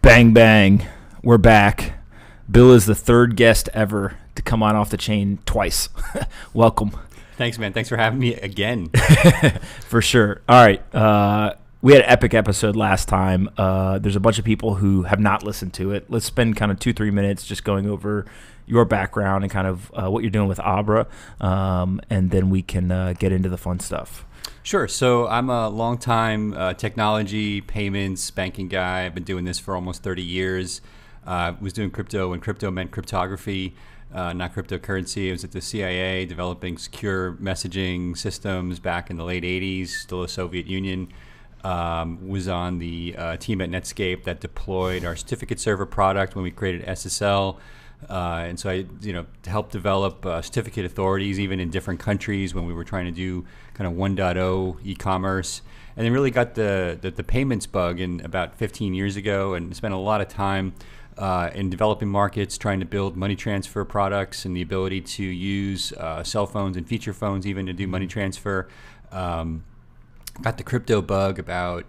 Bang, bang. We're back. Bill is the third guest ever to come on Off the Chain twice. Welcome. Thanks, man. Thanks for having me again. For sure. All right. We had an epic episode last time. There's a bunch of people who have not listened to it. Let's spend kind of 2-3 minutes just going over your background and kind of what you're doing with Abra, and then we can get into the fun stuff. Sure. So I'm a longtime technology, payments, banking guy. I've been doing this for almost 30 years. Was doing crypto when crypto meant cryptography, not cryptocurrency. I was at the CIA developing secure messaging systems back in the late 80s, still a Soviet Union. Was on the team at Netscape that deployed our certificate server product when we created SSL. And so I, helped develop certificate authorities even in different countries when we were trying to do kind of 1.0 e-commerce. And then really got the payments bug in about 15 years ago, and spent a lot of time in developing markets, trying to build money transfer products and the ability to use cell phones and feature phones even to do money transfer. Got the crypto bug about,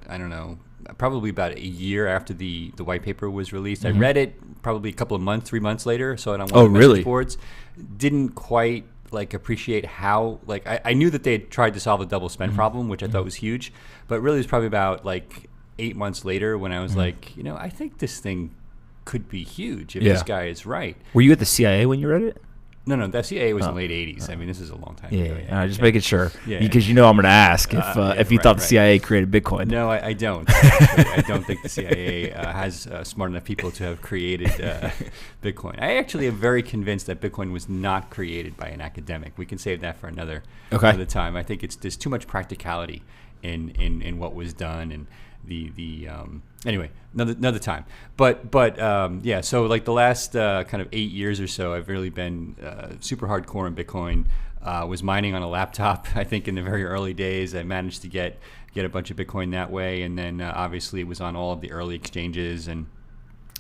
probably about a year after the white paper was released. Mm-hmm. I read it probably a couple of months, 3 months later. So on one of the message boards. Didn't quite appreciate how, I knew that they had tried to solve the double spend problem, which I thought was huge. But really it was probably about 8 months later when I was I think this thing could be huge if this guy is right. Were you at the CIA when you read it? No, the CIA was in the late 80s. I mean, this is a long time ago. Yeah, just making sure. Because I'm going to ask if you thought the CIA created Bitcoin. No, I don't. I don't think the CIA has smart enough people to have created Bitcoin. I actually am very convinced that Bitcoin was not created by an academic. We can save that for another time. I think there's too much practicality in what was done, and anyway, another time. But so the last kind of 8 years or so, I've really been super hardcore in Bitcoin. Was mining on a laptop. I think in the very early days, I managed to get a bunch of Bitcoin that way, and then obviously it was on all of the early exchanges, and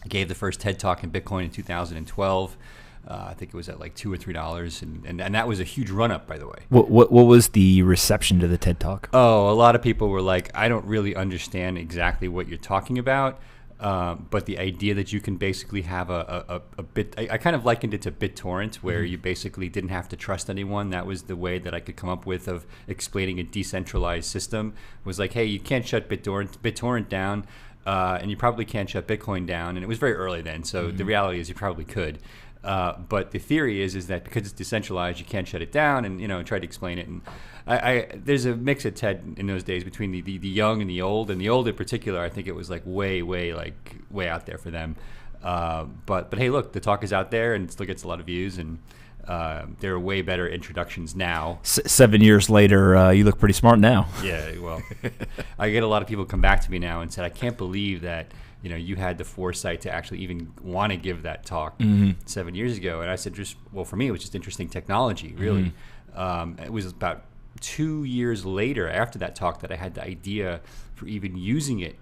I gave the first TED Talk in Bitcoin in 2012. I think it was at $2 or $3, and that was a huge run up, by the way. What was the reception to the TED Talk? Oh, a lot of people were like, I don't really understand exactly what you're talking about, but the idea that you can basically have a bit, I kind of likened it to BitTorrent, where you basically didn't have to trust anyone. That was the way that I could come up with of explaining a decentralized system. Was like, hey, you can't shut BitTorrent down, and you probably can't shut Bitcoin down. And it was very early then, so the reality is you probably could. But the theory is that because it's decentralized, you can't shut it down, and tried to explain it. And there's a mix at TED in those days between the young and the old in particular. I think it was way out there for them. But hey, look, the talk is out there and it still gets a lot of views, and there are way better introductions now. 7 years later, you look pretty smart now. Yeah, well, I get a lot of people come back to me now and said, I can't believe that you had the foresight to actually even want to give that talk 7 years ago. And I said, for me, it was just interesting technology, really. It was about 2 years later after that talk that I had the idea for even using it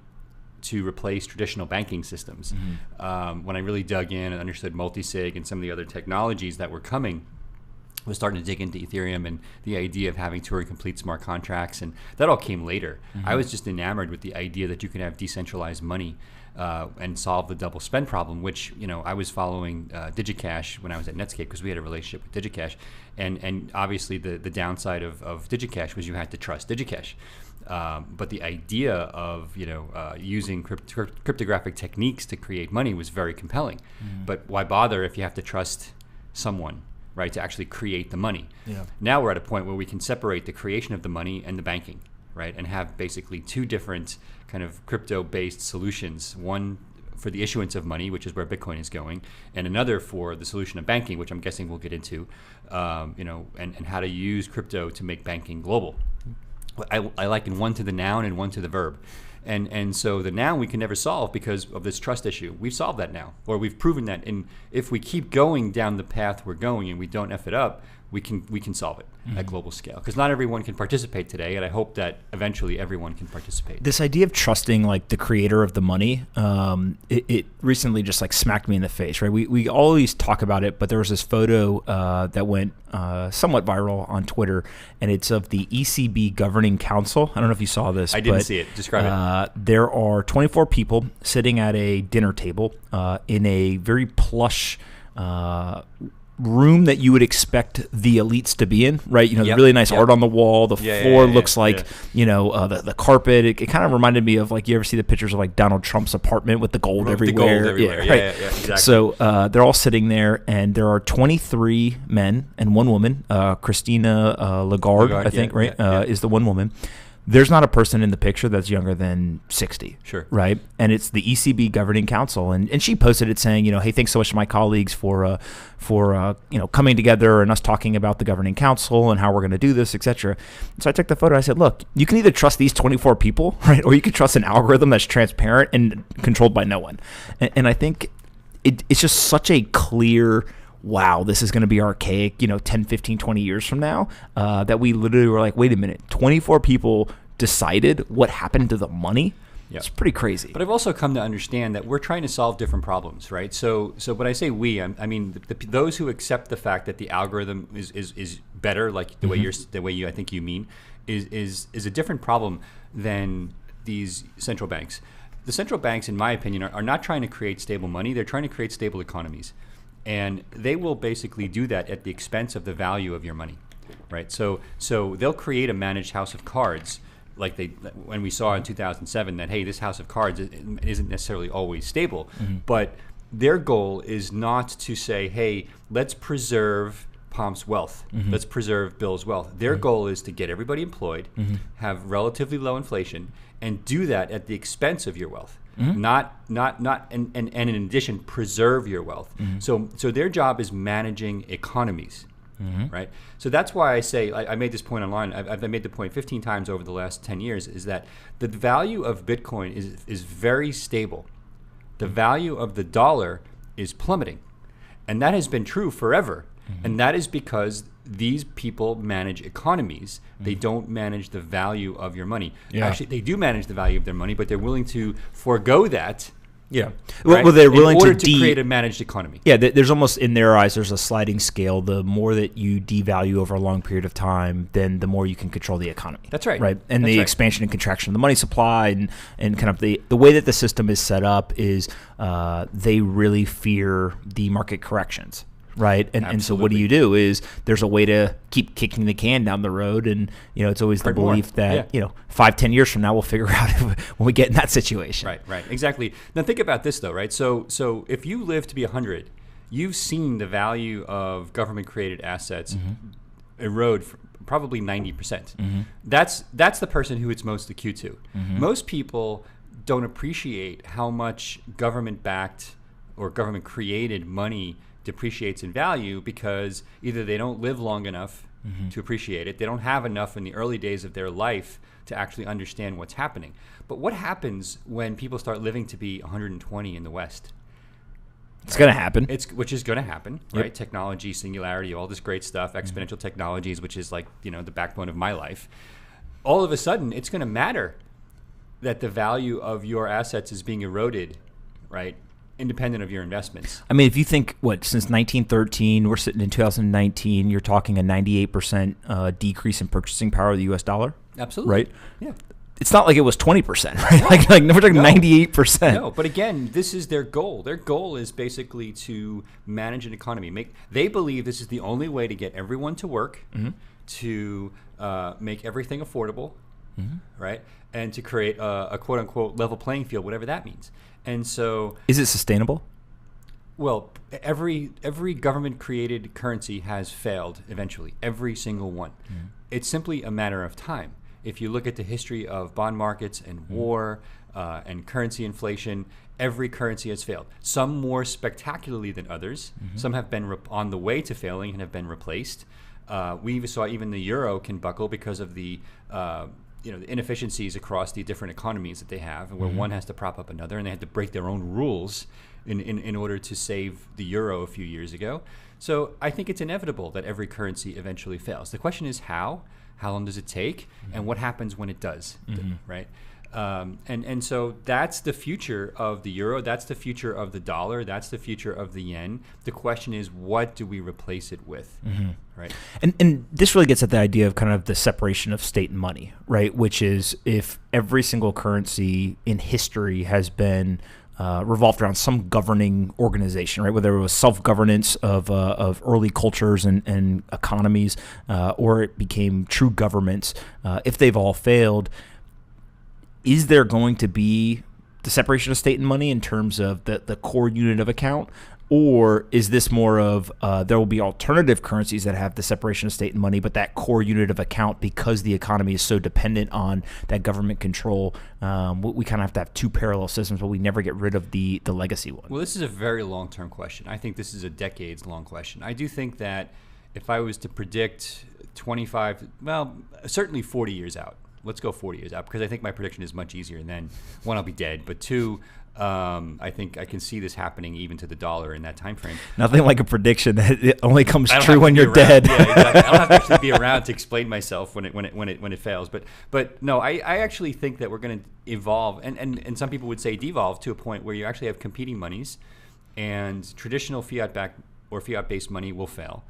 to replace traditional banking systems. When I really dug in and understood Multisig and some of the other technologies that were coming, I was starting to dig into Ethereum and the idea of having Turing complete smart contracts, and that all came later. I was just enamored with the idea that you could have decentralized money and solve the double spend problem, which I was following DigiCash when I was at Netscape because we had a relationship with DigiCash, and obviously the downside of DigiCash was you had to trust DigiCash. But the idea of using cryptographic techniques to create money was very compelling. But why bother if you have to trust someone, right, to actually create the money? Now we're at a point where we can separate the creation of the money and the banking, right, and have basically two different kind of crypto-based solutions. One for the issuance of money, which is where Bitcoin is going, and another for the solution of banking, which I'm guessing we'll get into, and how to use crypto to make banking global. I liken one to the noun and one to the verb. And so the noun we can never solve because of this trust issue. We've solved that now, or we've proven that. And if we keep going down the path we're going and we don't F it up, we can solve it at global scale, because not everyone can participate today, and I hope that eventually everyone can participate. This idea of trusting like the creator of the money, it recently just like smacked me in the face, right? We always talk about it, but there was this photo that went somewhat viral on Twitter, and it's of the ECB Governing Council. I don't know if you saw this. I didn't see it. Describe it. There are 24 people sitting at a dinner table in a very plush room that you would expect the elites to be in, right? You know, the really nice art on the wall. The floor looks like, you know, the carpet. It kind of reminded me of, like, you ever see the pictures of, like, Donald Trump's apartment with the gold everywhere? The gold everywhere. Yeah, right. Exactly. So they're all sitting there, and there are 23 men and one woman. Christina Lagarde, I think, right, is the one woman. There's not a person in the picture that's younger than 60. Sure. Right? And it's the ECB Governing Council. And she posted it saying, you know, hey, thanks so much to my colleagues for you know, coming together and us talking about the Governing Council and how we're going to do this, et cetera. So I took the photo. I said, look, you can either trust these 24 people, right? Or you can trust an algorithm that's transparent and controlled by no one. And I think it's just such a clear, wow, this is going to be archaic, you know, 10, 15, 20 years from now, that we literally were like, wait a minute, 24 people decided what happened to the money? Yep. It's pretty crazy. But I've also come to understand that we're trying to solve different problems, right? So when I say we, I mean those who accept the fact that the algorithm is better, like the way you I think you mean, is a different problem than these central banks. The central banks, in my opinion, are not trying to create stable money. They're trying to create stable economies. And they will basically do that at the expense of the value of your money, right? So they'll create a managed house of cards, like when we saw in 2007 that, hey, this house of cards isn't necessarily always stable, but their goal is not to say, hey, let's preserve Pom's wealth, let's preserve Bill's wealth. Their goal is to get everybody employed, have relatively low inflation, and do that at the expense of your wealth. Not and in addition, preserve your wealth. So their job is managing economies, right? So that's why I say, I made this point online. I've made the point 15 times over the last 10 years, is that the value of Bitcoin is very stable. The value of the dollar is plummeting, and that has been true forever. And that is because these people manage economies. They don't manage the value of your money. Actually, they do manage the value of their money, but they're willing to forego that. Yeah. Right? Well, they're willing in order to create a managed economy. Yeah, there's almost, in their eyes, there's a sliding scale. The more that you devalue over a long period of time, then the more you can control the economy. That's right. Right. And the expansion and contraction of the money supply and kind of the way that the system is set up is they really fear the market corrections. Right. And so what do you do is there's a way to keep kicking the can down the road. And, you know, it's always the belief that, you know, 5-10 years from now, we'll figure out when we get in that situation. Right. Exactly. Now think about this, though. Right. So if you live to be 100, you've seen the value of government created assets erode for probably 90%. That's the person who it's most acute to. Most people don't appreciate how much government backed or government created money depreciates in value, because either they don't live long enough to appreciate it, they don't have enough in the early days of their life to actually understand what's happening. But what happens when people start living to be 120 in the West? It's going to happen. Which is going to happen, right? Technology, singularity, all this great stuff, exponential technologies, which is like, you know, the backbone of my life. All of a sudden, it's going to matter that the value of your assets is being eroded, right? Independent of your investments. I mean, if you think, since 1913, we're sitting in 2019, you're talking a 98% decrease in purchasing power of the U.S. dollar. Absolutely. Right? Yeah. It's not like it was 20%, right? like we're talking 98%. No, but again, this is their goal. Their goal is basically to manage an economy. They believe this is the only way to get everyone to work, to make everything affordable, right? And to create a quote-unquote level playing field, whatever that means. And so, is it sustainable? Well, every government-created currency has failed eventually. Every single one. It's simply a matter of time. If you look at the history of bond markets and war and currency inflation, every currency has failed. Some more spectacularly than others. Some have been on the way to failing and have been replaced. We saw even the euro can buckle because of the the inefficiencies across the different economies that they have, where one has to prop up another, and they had to break their own rules in order to save the euro a few years ago. So I think it's inevitable that every currency eventually fails. The question is how long does it take, and what happens when it does, right? And so that's the future of the euro. That's the future of the dollar. That's the future of the yen. The question is, what do we replace it with, right? And this really gets at the idea of kind of the separation of state and money, right? Which is if every single currency in history has been revolved around some governing organization, right? Whether it was self-governance of early cultures and economies, or it became true governments, if they've all failed, is there going to be the separation of state and money in terms of the core unit of account? Or is this more of there will be alternative currencies that have the separation of state and money, but that core unit of account, because the economy is so dependent on that government control, we kind of have to have two parallel systems, but we never get rid of the legacy one? Well, this is a very long-term question. I think this is a decades-long question. I do think that if I was to predict 25, well, certainly 40 years out, let's go 40 years out, because I think my prediction is much easier. And then, one, I'll be dead, but two, I think I can see this happening even to the dollar in that time frame. Nothing like a prediction that it only comes true when you're dead. Yeah, exactly. I don't have to actually be around to explain myself when it fails. But no, I actually think that we're going to evolve, and some people would say devolve to a point where you actually have competing monies, and traditional fiat-based money will fail,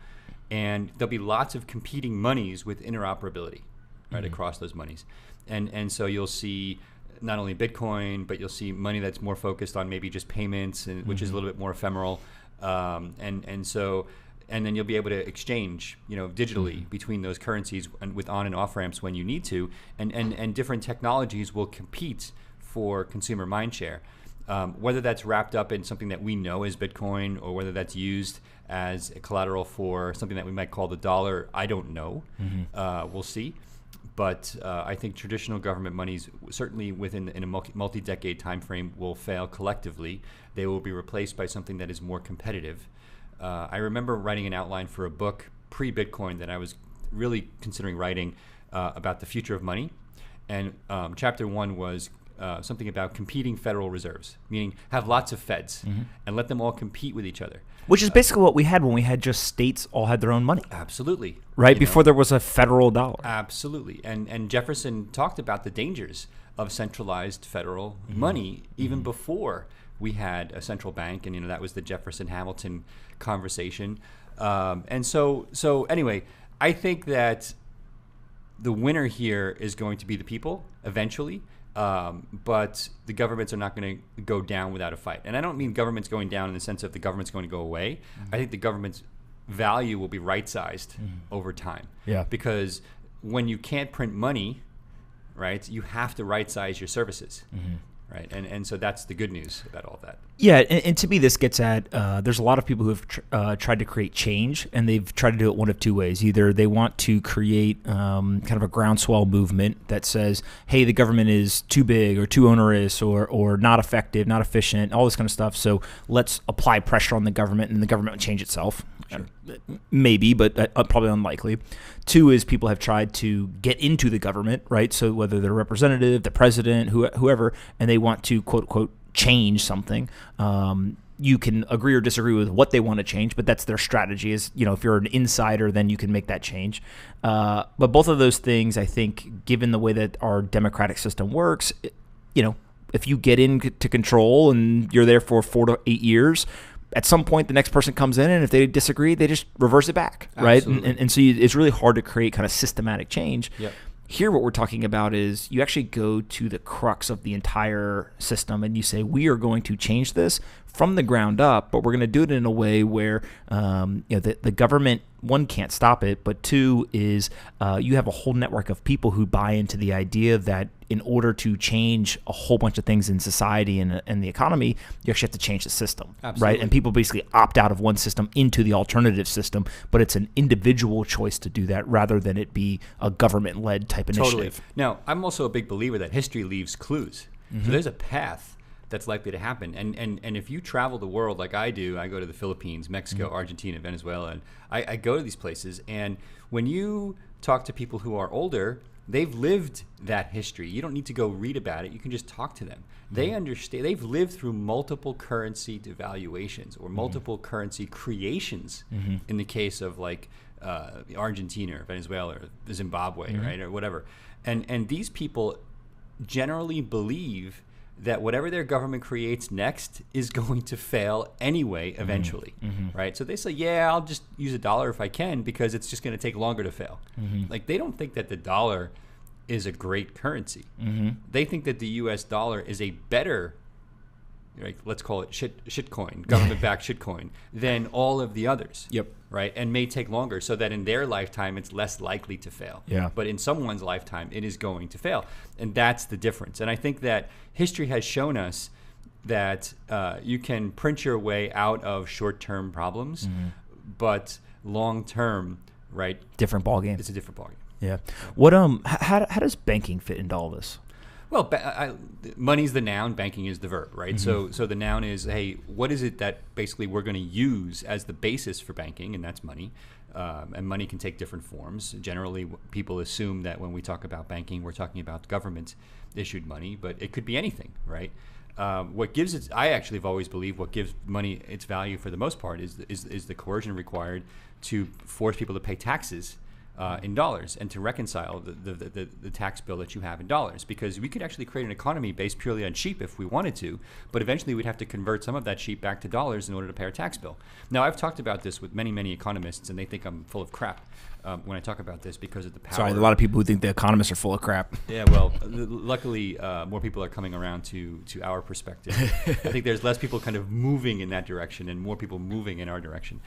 and there'll be lots of competing monies with interoperability, right, across those monies, and so you'll see not only Bitcoin, but you'll see money that's more focused on maybe just payments, which is a little bit more ephemeral, and then you'll be able to exchange, digitally between those currencies and with on and off ramps when you need to, and different technologies will compete for consumer mindshare. Whether that's wrapped up in something that we know as Bitcoin, or whether that's used as a collateral for something that we might call the dollar, I don't know. We'll see. But I think traditional government monies, certainly in a multi-decade time frame, will fail collectively. They will be replaced by something that is more competitive. I remember writing an outline for a book pre-Bitcoin that I was really considering writing about the future of money. And chapter 1 was something about competing federal reserves, meaning have lots of feds and let them all compete with each other. Which is basically what we had when we had just states all had their own money. Absolutely. Right? Before there was a federal dollar. Absolutely. And Jefferson talked about the dangers of centralized federal money even before we had a central bank. And, that was the Jefferson-Hamilton conversation. And so anyway, I think that the winner here is going to be the people eventually. But the governments are not going to go down without a fight. And I don't mean governments going down in the sense of the government's going to go away. I think the government's value will be right-sized over time. Yeah. Because when you can't print money, right, you have to right-size your services. Right, and so that's the good news about all that. Yeah, and to me, this gets at there's a lot of people who have tried to create change, and they've tried to do it one of two ways. Either they want to create kind of a groundswell movement that says, hey, the government is too big or too onerous or not effective, not efficient, all this kind of stuff. So let's apply pressure on the government, and the government will change itself. Sure. Maybe, but probably unlikely. Two is people have tried to get into the government, right? So whether they're a representative, the president, whoever, and they want to, quote, unquote, change something. You can agree or disagree with what they want to change, but that's their strategy is, if you're an insider, then you can make that change. But both of those things, I think, given the way that our democratic system works, if you get into control and you're there for 4 to 8 years, at some point, the next person comes in, and if they disagree, they just reverse it back, right? And so it's really hard to create kind of systematic change. Yep. Here, what we're talking about is you actually go to the crux of the entire system, and you say, we are going to change this from the ground up, but we're going to do it in a way where the government, one, can't stop it, but two is you have a whole network of people who buy into the idea that in order to change a whole bunch of things in society and the economy, you actually have to change the system, right? And people basically opt out of one system into the alternative system, but it's an individual choice to do that rather than it be a government-led type initiative. Totally. Now, I'm also a big believer that history leaves clues. So there's a path that's likely to happen. And if you travel the world like I do, I go to the Philippines, Mexico, Argentina, Venezuela, and I go to these places. And when you talk to people who are older, They've lived that history. You don't need to go read about it. You can just talk to them. They understand. They've lived through multiple currency devaluations or multiple currency creations in the case of like Argentina or Venezuela or Zimbabwe, right, or whatever. And these people generally believe that whatever their government creates next is going to fail anyway eventually, right? So they say, yeah, I'll just use a dollar if I can because it's just going to take longer to fail. Like they don't think that the dollar is a great currency. They think that the US dollar is a better, like, let's call it shitcoin, government-backed shitcoin, than all of the others. Right, and may take longer, so that in their lifetime it's less likely to fail. But in someone's lifetime, it is going to fail, and that's the difference. And I think that history has shown us that you can print your way out of short-term problems, but long-term, right? Different ballgame. It's a different ballgame. Yeah. What how does banking fit into all this? Well, money's the noun, banking is the verb, right? So the noun is, hey, what is it that basically we're going to use as the basis for banking, and that's money. And money can take different forms. Generally, people assume that when we talk about banking, we're talking about government-issued money, but it could be anything, right? What gives it, I actually have always believed what gives money its value for the most part is the coercion required to force people to pay taxes in dollars and to reconcile the tax bill that you have in dollars, because we could actually create an economy based purely on sheep if we wanted to, but eventually we'd have to convert some of that sheep back to dollars in order to pay our tax bill. Now, I've talked about this with many economists, and they think I'm full of crap when I talk about this because of the power. Sorry, a lot of people who think the economists are full of crap. Yeah, well, luckily more people are coming around to our perspective. I think there's less people kind of moving in that direction and more people moving in our direction,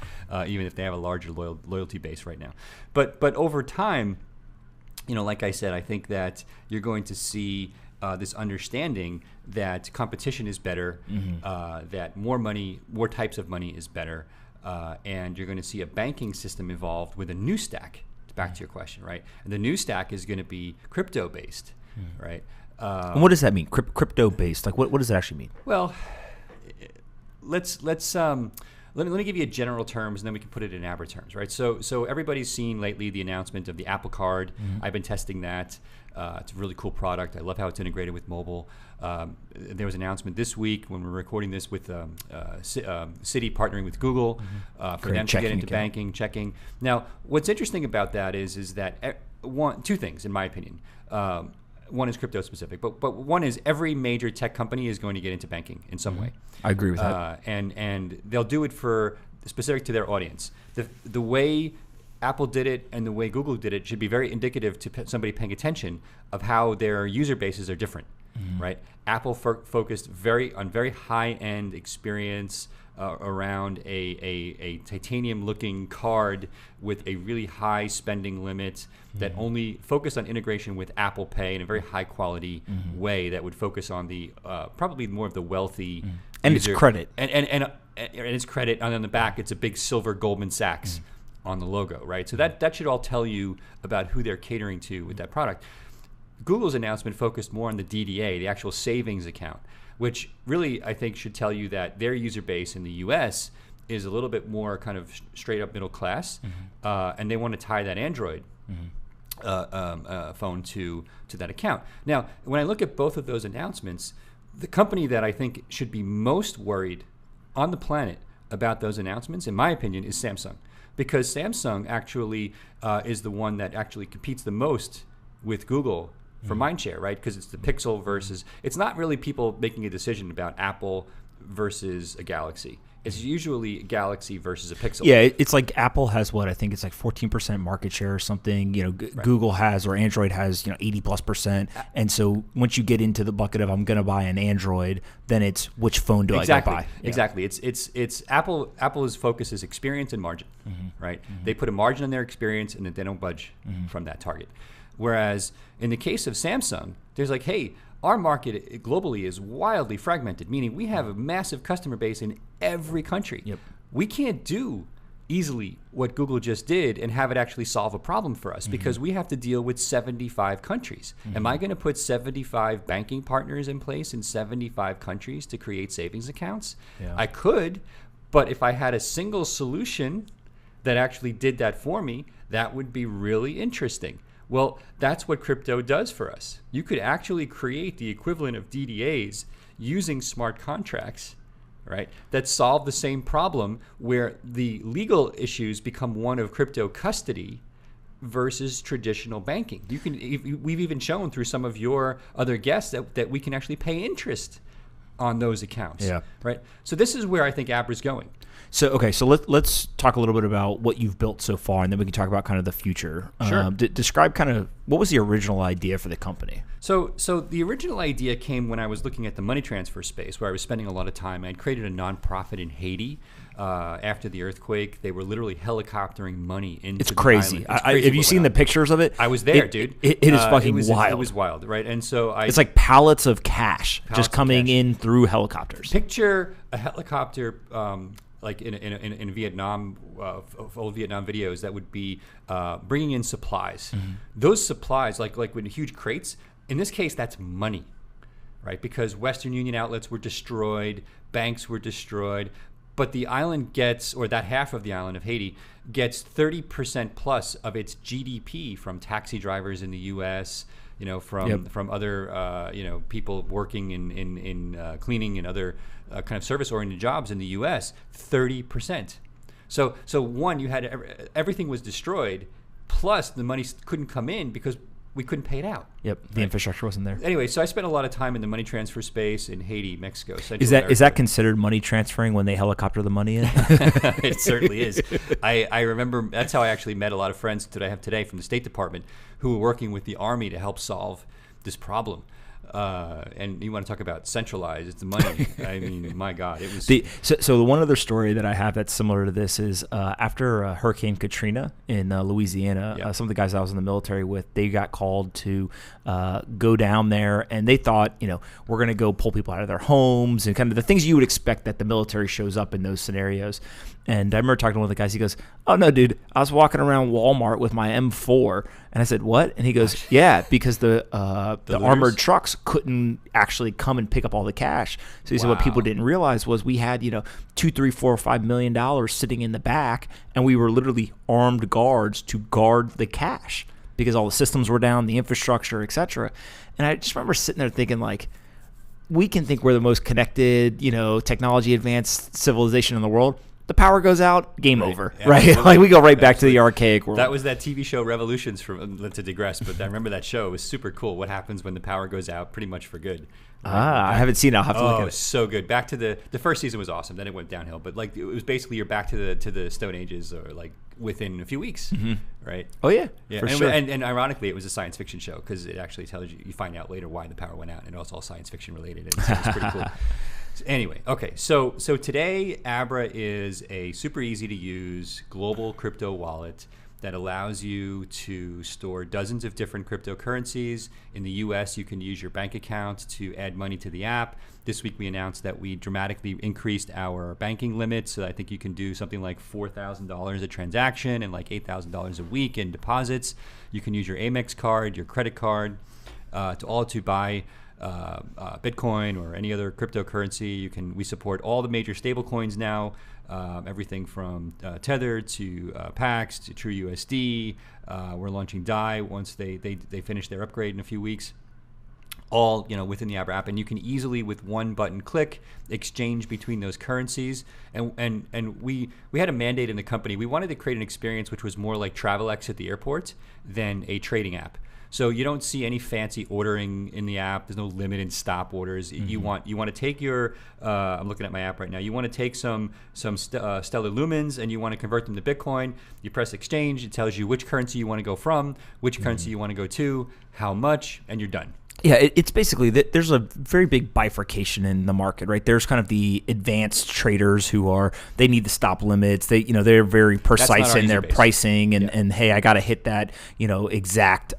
even if they have a larger loyalty base right now. But over time, like I said, I think that you're going to see this understanding that competition is better, that more types of money is better, and you're going to see a banking system evolved with a new stack. Back to your question, right? And the new stack is going to be crypto-based, right? And what does that mean? Crypto-based? Like, what does that actually mean? Well, let me give you a general terms, and then we can put it in Abra terms, right? So everybody's seen lately the announcement of the Apple Card. I've been testing that. It's a really cool product. I love how it's integrated with mobile. There was an announcement this week when we're recording this with Citi partnering with Google for them to get into banking, checking. Now, what's interesting about that is that two things, in my opinion. One is crypto specific, but one is every major tech company is going to get into banking in some way. I agree with that. And they'll do it for specific to their audience. The way Apple did it and the way Google did it should be very indicative to somebody paying attention of how their user bases are different, right? Apple focused on very high-end experience around a titanium-looking card with a really high spending limit that only focused on integration with Apple Pay in a very high-quality way that would focus on the probably more of the wealthy and user. Its credit. And its credit, and on the back, it's a big silver Goldman Sachs on the logo, right? So that should all tell you about who they're catering to with that product. Google's announcement focused more on the DDA, the actual savings account, which really I think should tell you that their user base in the US is a little bit more kind of straight up middle class, and they want to tie that Android phone to that account. Now, when I look at both of those announcements, the company that I think should be most worried on the planet about those announcements, in my opinion, is Samsung, because Samsung actually is the one that actually competes the most with Google for mindshare, right? Because it's the Pixel versus, it's not really people making a decision about Apple versus a Galaxy. It's usually a Galaxy versus a Pixel. Yeah, it's like Apple has what I think it's like 14% market share or something. Google has, or Android has 80+%. And so once you get into the bucket of I'm going to buy an Android, then it's which phone do I go buy? Yeah. Exactly. It's Apple's focus is experience and margin, right? They put a margin on their experience and then they don't budge from that target. Whereas in the case of Samsung, there's like, hey, our market globally is wildly fragmented, meaning we have a massive customer base in every country. Yep. We can't do easily what Google just did and have it actually solve a problem for us because we have to deal with 75 countries. Am I going to put 75 banking partners in place in 75 countries to create savings accounts? Yeah. I could, but if I had a single solution that actually did that for me, that would be really interesting. Well, that's what crypto does for us. You could actually create the equivalent of DDAs using smart contracts, right, that solve the same problem where the legal issues become one of crypto custody versus traditional banking. We've even shown through some of your other guests that we can actually pay interest on those accounts. Yeah. Right. So this is where I think Abra's going. So let's talk a little bit about what you've built so far, and then we can talk about kind of the future. Sure. Describe kind of what was the original idea for the company. So the original idea came when I was looking at the money transfer space, where I was spending a lot of time. I'd created a nonprofit in Haiti after the earthquake. They were literally helicoptering money into It's the crazy. island. Have you seen the pictures of it? I was there, dude. It is fucking wild. It was wild, right? And so it's like pallets of cash just coming in through helicopters. Picture a helicopter. Like in Vietnam, old Vietnam videos, that would be bringing in supplies. Mm-hmm. Those supplies, like with huge crates, in this case, that's money, right? Because Western Union outlets were destroyed, banks were destroyed, but the island gets, or that half of the island of Haiti, gets 30% plus of its GDP from taxi drivers in the U.S., from other people working in cleaning and other kind of service-oriented jobs in the U.S. 30%. So one, you had everything was destroyed, plus the money couldn't come in because we couldn't pay it out. Yep, the infrastructure wasn't there. Anyway, so I spent a lot of time in the money transfer space in Haiti, Mexico. Is that considered money transferring when they helicopter the money in? It certainly is. I remember that's how I actually met a lot of friends that I have today from the State Department who were working with the Army to help solve this problem. And you want to talk about centralized, it's the money. I mean, my God, it was. So the one other story that I have that's similar to this is after Hurricane Katrina in Louisiana, some of the guys I was in the military with, they got called to go down there, and they thought, we're going to go pull people out of their homes and kind of the things you would expect that the military shows up in those scenarios. And I remember talking to one of the guys. He goes, "Oh no, dude! I was walking around Walmart with my M4." And I said, "What?" And he goes, "Yeah, because the armored trucks couldn't actually come and pick up all the cash." So he said, "What people didn't realize was we had $2, $3, $4, $5 million sitting in the back, and we were literally armed guards to guard the cash because all the systems were down, the infrastructure, etc." And I just remember sitting there thinking, like, we can think we're the most connected, technology advanced civilization in the world. The power goes out, game over, right? Like we go right back to the archaic world. That was that TV show Revolutions, to digress, but I remember that show. It was super cool. What happens when the power goes out, pretty much for good. I haven't seen it. I'll have to look at it. So good. Back to the first season was awesome. Then it went downhill, but like it was basically you're back to the Stone Ages, or like within a few weeks, right? Oh yeah, for sure. And ironically, it was a science fiction show because it actually tells you find out later why the power went out, and it was all science fiction related. And so it's pretty cool. Anyway, okay, so today Abra is a super easy to use global crypto wallet that allows you to store dozens of different cryptocurrencies. In the US, you can use your bank account to add money to the app. This week we announced that we dramatically increased our banking limits, so I think you can do something like $4,000 a transaction and like $8,000 a week in deposits. You can use your Amex card, your credit card, to buy Bitcoin or any other cryptocurrency. We support all the major stable coins now, everything from Tether to Pax to TrueUSD. We're launching DAI once they finish their upgrade in a few weeks. All within the Abra app, and you can easily with one button click exchange between those currencies. And we had a mandate in the company. We wanted to create an experience which was more like TravelX at the airport than a trading app. So you don't see any fancy ordering in the app. There's no limit in stop orders. You want to take your I'm looking at my app right now. You want to take some Stellar Lumens and you want to convert them to Bitcoin. You press exchange. It tells you which currency you want to go from, which currency you want to go to, how much, and you're done. Yeah, it's basically that there's a very big bifurcation in the market, right? There's kind of the advanced traders they need the stop limits. They're very precise in their pricing and hey, I got to hit that, exact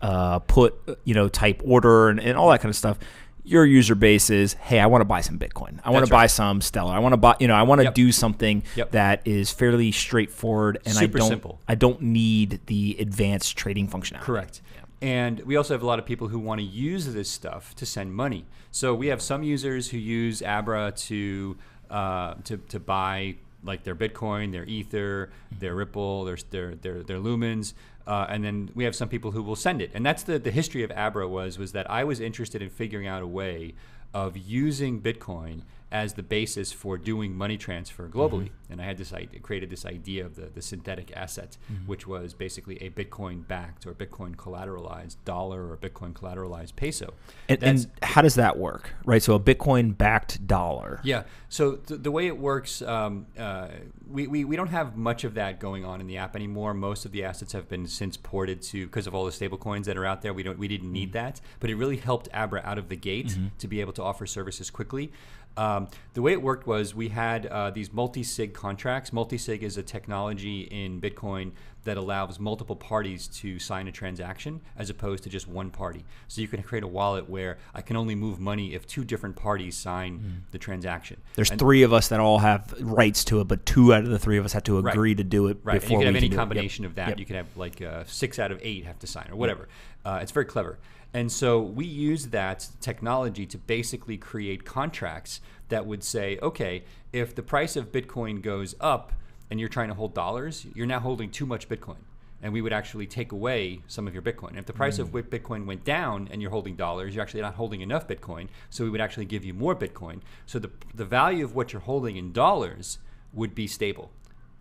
put, type order and all that kind of stuff. Your user base is, hey, I want to buy some Bitcoin. I want to buy some Stellar. I want to buy, I want to do something that is fairly straightforward and super simple. I don't need the advanced trading functionality. Correct. And we also have a lot of people who want to use this stuff to send money. So we have some users who use Abra to buy like their Bitcoin, their Ether, their Ripple, their Lumens, and then we have some people who will send it. And that's the history of Abra was that I was interested in figuring out a way of using Bitcoin as the basis for doing money transfer globally. And I had created this idea of the synthetic asset, which was basically a Bitcoin-backed or Bitcoin collateralized dollar or Bitcoin collateralized peso. And how does that work, right? So a Bitcoin-backed dollar. Yeah. So the way it works, we don't have much of that going on in the app anymore. Most of the assets have been since ported to, because of all the stable coins that are out there. We didn't need that, but it really helped Abra out of the gate to be able to offer services quickly. The way it worked was we had these multi-sig contracts. Multisig is a technology in Bitcoin that allows multiple parties to sign a transaction as opposed to just one party. So you can create a wallet where I can only move money if two different parties sign the transaction. There's three of us that all have rights to it, but two out of the three of us have to agree to do it before we can do it. You can have any combination of that. You can have like 6 out of 8 have to sign or whatever. It's very clever. And so we use that technology to basically create contracts that would say, okay, if the price of Bitcoin goes up and you're trying to hold dollars, you're now holding too much Bitcoin. And we would actually take away some of your Bitcoin. And if the price of Bitcoin went down and you're holding dollars, you're actually not holding enough Bitcoin. So we would actually give you more Bitcoin. So the value of what you're holding in dollars would be stable.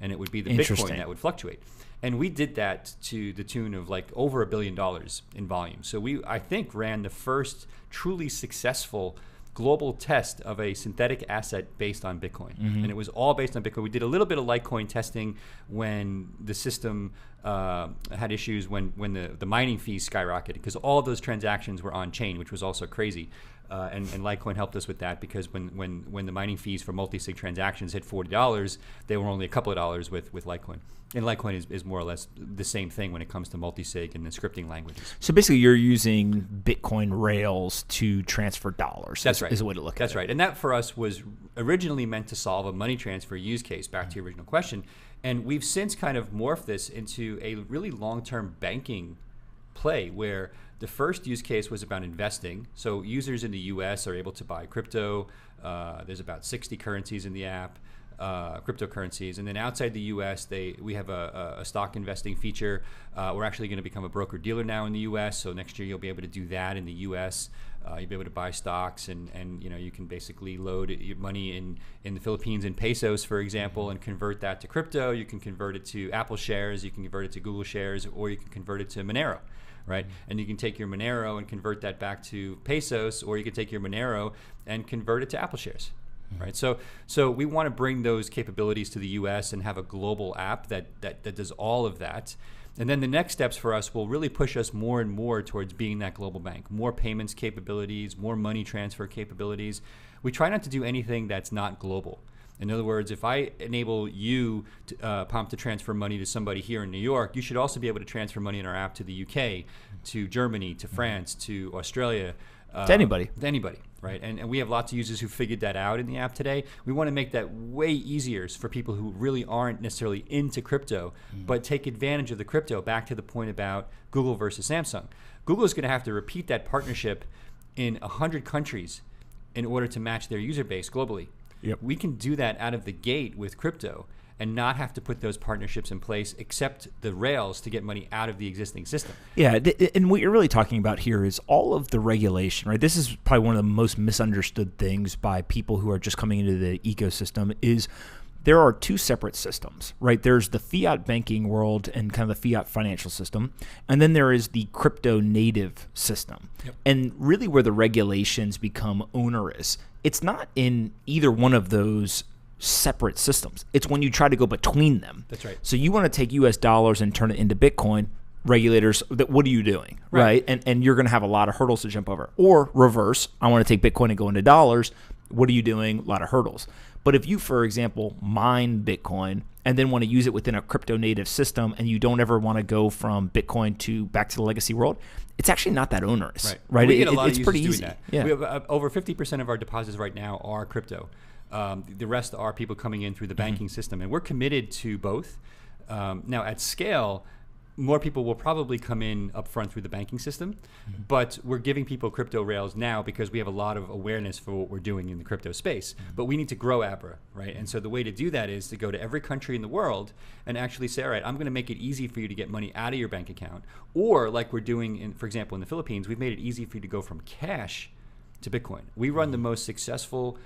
And it would be the Bitcoin that would fluctuate. And we did that to the tune of like over $1 billion in volume. So we, I think, ran the first truly successful global test of a synthetic asset based on Bitcoin. And it was all based on Bitcoin. We did a little bit of Litecoin testing when the system had issues when the mining fees skyrocketed, because all of those transactions were on chain, which was also crazy. And Litecoin helped us with that, because when the mining fees for multi-sig transactions hit $40, they were only a couple of dollars with Litecoin. And Litecoin is more or less the same thing when it comes to multi-sig and the scripting languages. So basically you're using Bitcoin rails to transfer dollars. That's right. Is a way to look at it. That's right. And that for us was originally meant to solve a money transfer use case, back to your original question. And we've since kind of morphed this into a really long-term banking play, where the first use case was about investing. So users in the US are able to buy crypto. There's about 60 currencies in the app, cryptocurrencies. And then outside the US, we have a stock investing feature. We're actually going to become a broker-dealer now in the US. So next year you'll be able to do that in the US. You'll be able to buy stocks, and you can basically load your money in the Philippines in pesos, for example, and convert that to crypto. You can convert it to Apple shares, you can convert it to Google shares, or you can convert it to Monero. Right, and you can take your Monero and convert that back to pesos, or you can take your Monero and convert it to Apple shares. Right, so we want to bring those capabilities to the U.S. and have a global app that does all of that. And then the next steps for us will really push us more and more towards being that global bank. More payments capabilities, more money transfer capabilities. We try not to do anything that's not global. In other words, if I enable you, Pomp, to transfer money to somebody here in New York, you should also be able to transfer money in our app to the UK, to Germany, to France, to Australia. To anybody. To anybody, right? And we have lots of users who figured that out in the app today. We want to make that way easier for people who really aren't necessarily into crypto, but take advantage of the crypto. Back to the point about Google versus Samsung. Google is going to have to repeat that partnership in 100 countries in order to match their user base globally. Yep. We can do that out of the gate with crypto and not have to put those partnerships in place, except the rails to get money out of the existing system. Yeah, and what you're really talking about here is all of the regulation, right? This is probably one of the most misunderstood things by people who are just coming into the ecosystem is there are two separate systems, right? There's the fiat banking world and kind of the fiat financial system, and then there is the crypto native system. Yep. And really where the regulations become onerous, it's not in either one of those separate systems. It's when you try to go between them. That's right. So you want to take US dollars and turn it into Bitcoin, regulators, what are you doing, right? And you're going to have a lot of hurdles to jump over. Or reverse, I want to take Bitcoin and go into dollars, what are you doing? A lot of hurdles. But if you, for example, mine Bitcoin and then want to use it within a crypto native system and you don't ever want to go from Bitcoin to back to the legacy world, it's actually not that onerous, right? We get a lot of it's users pretty doing easy. That. Yeah. We have over 50% of our deposits right now are crypto. The rest are people coming in through the banking system, and we're committed to both. Now, at scale, more people will probably come in upfront through the banking system, but we're giving people crypto rails now because we have a lot of awareness for what we're doing in the crypto space. But we need to grow Abra, right? And so the way to do that is to go to every country in the world and actually say, all right, I'm going to make it easy for you to get money out of your bank account. Or like we're doing, for example, in the Philippines, we've made it easy for you to go from cash to Bitcoin. We run the most successful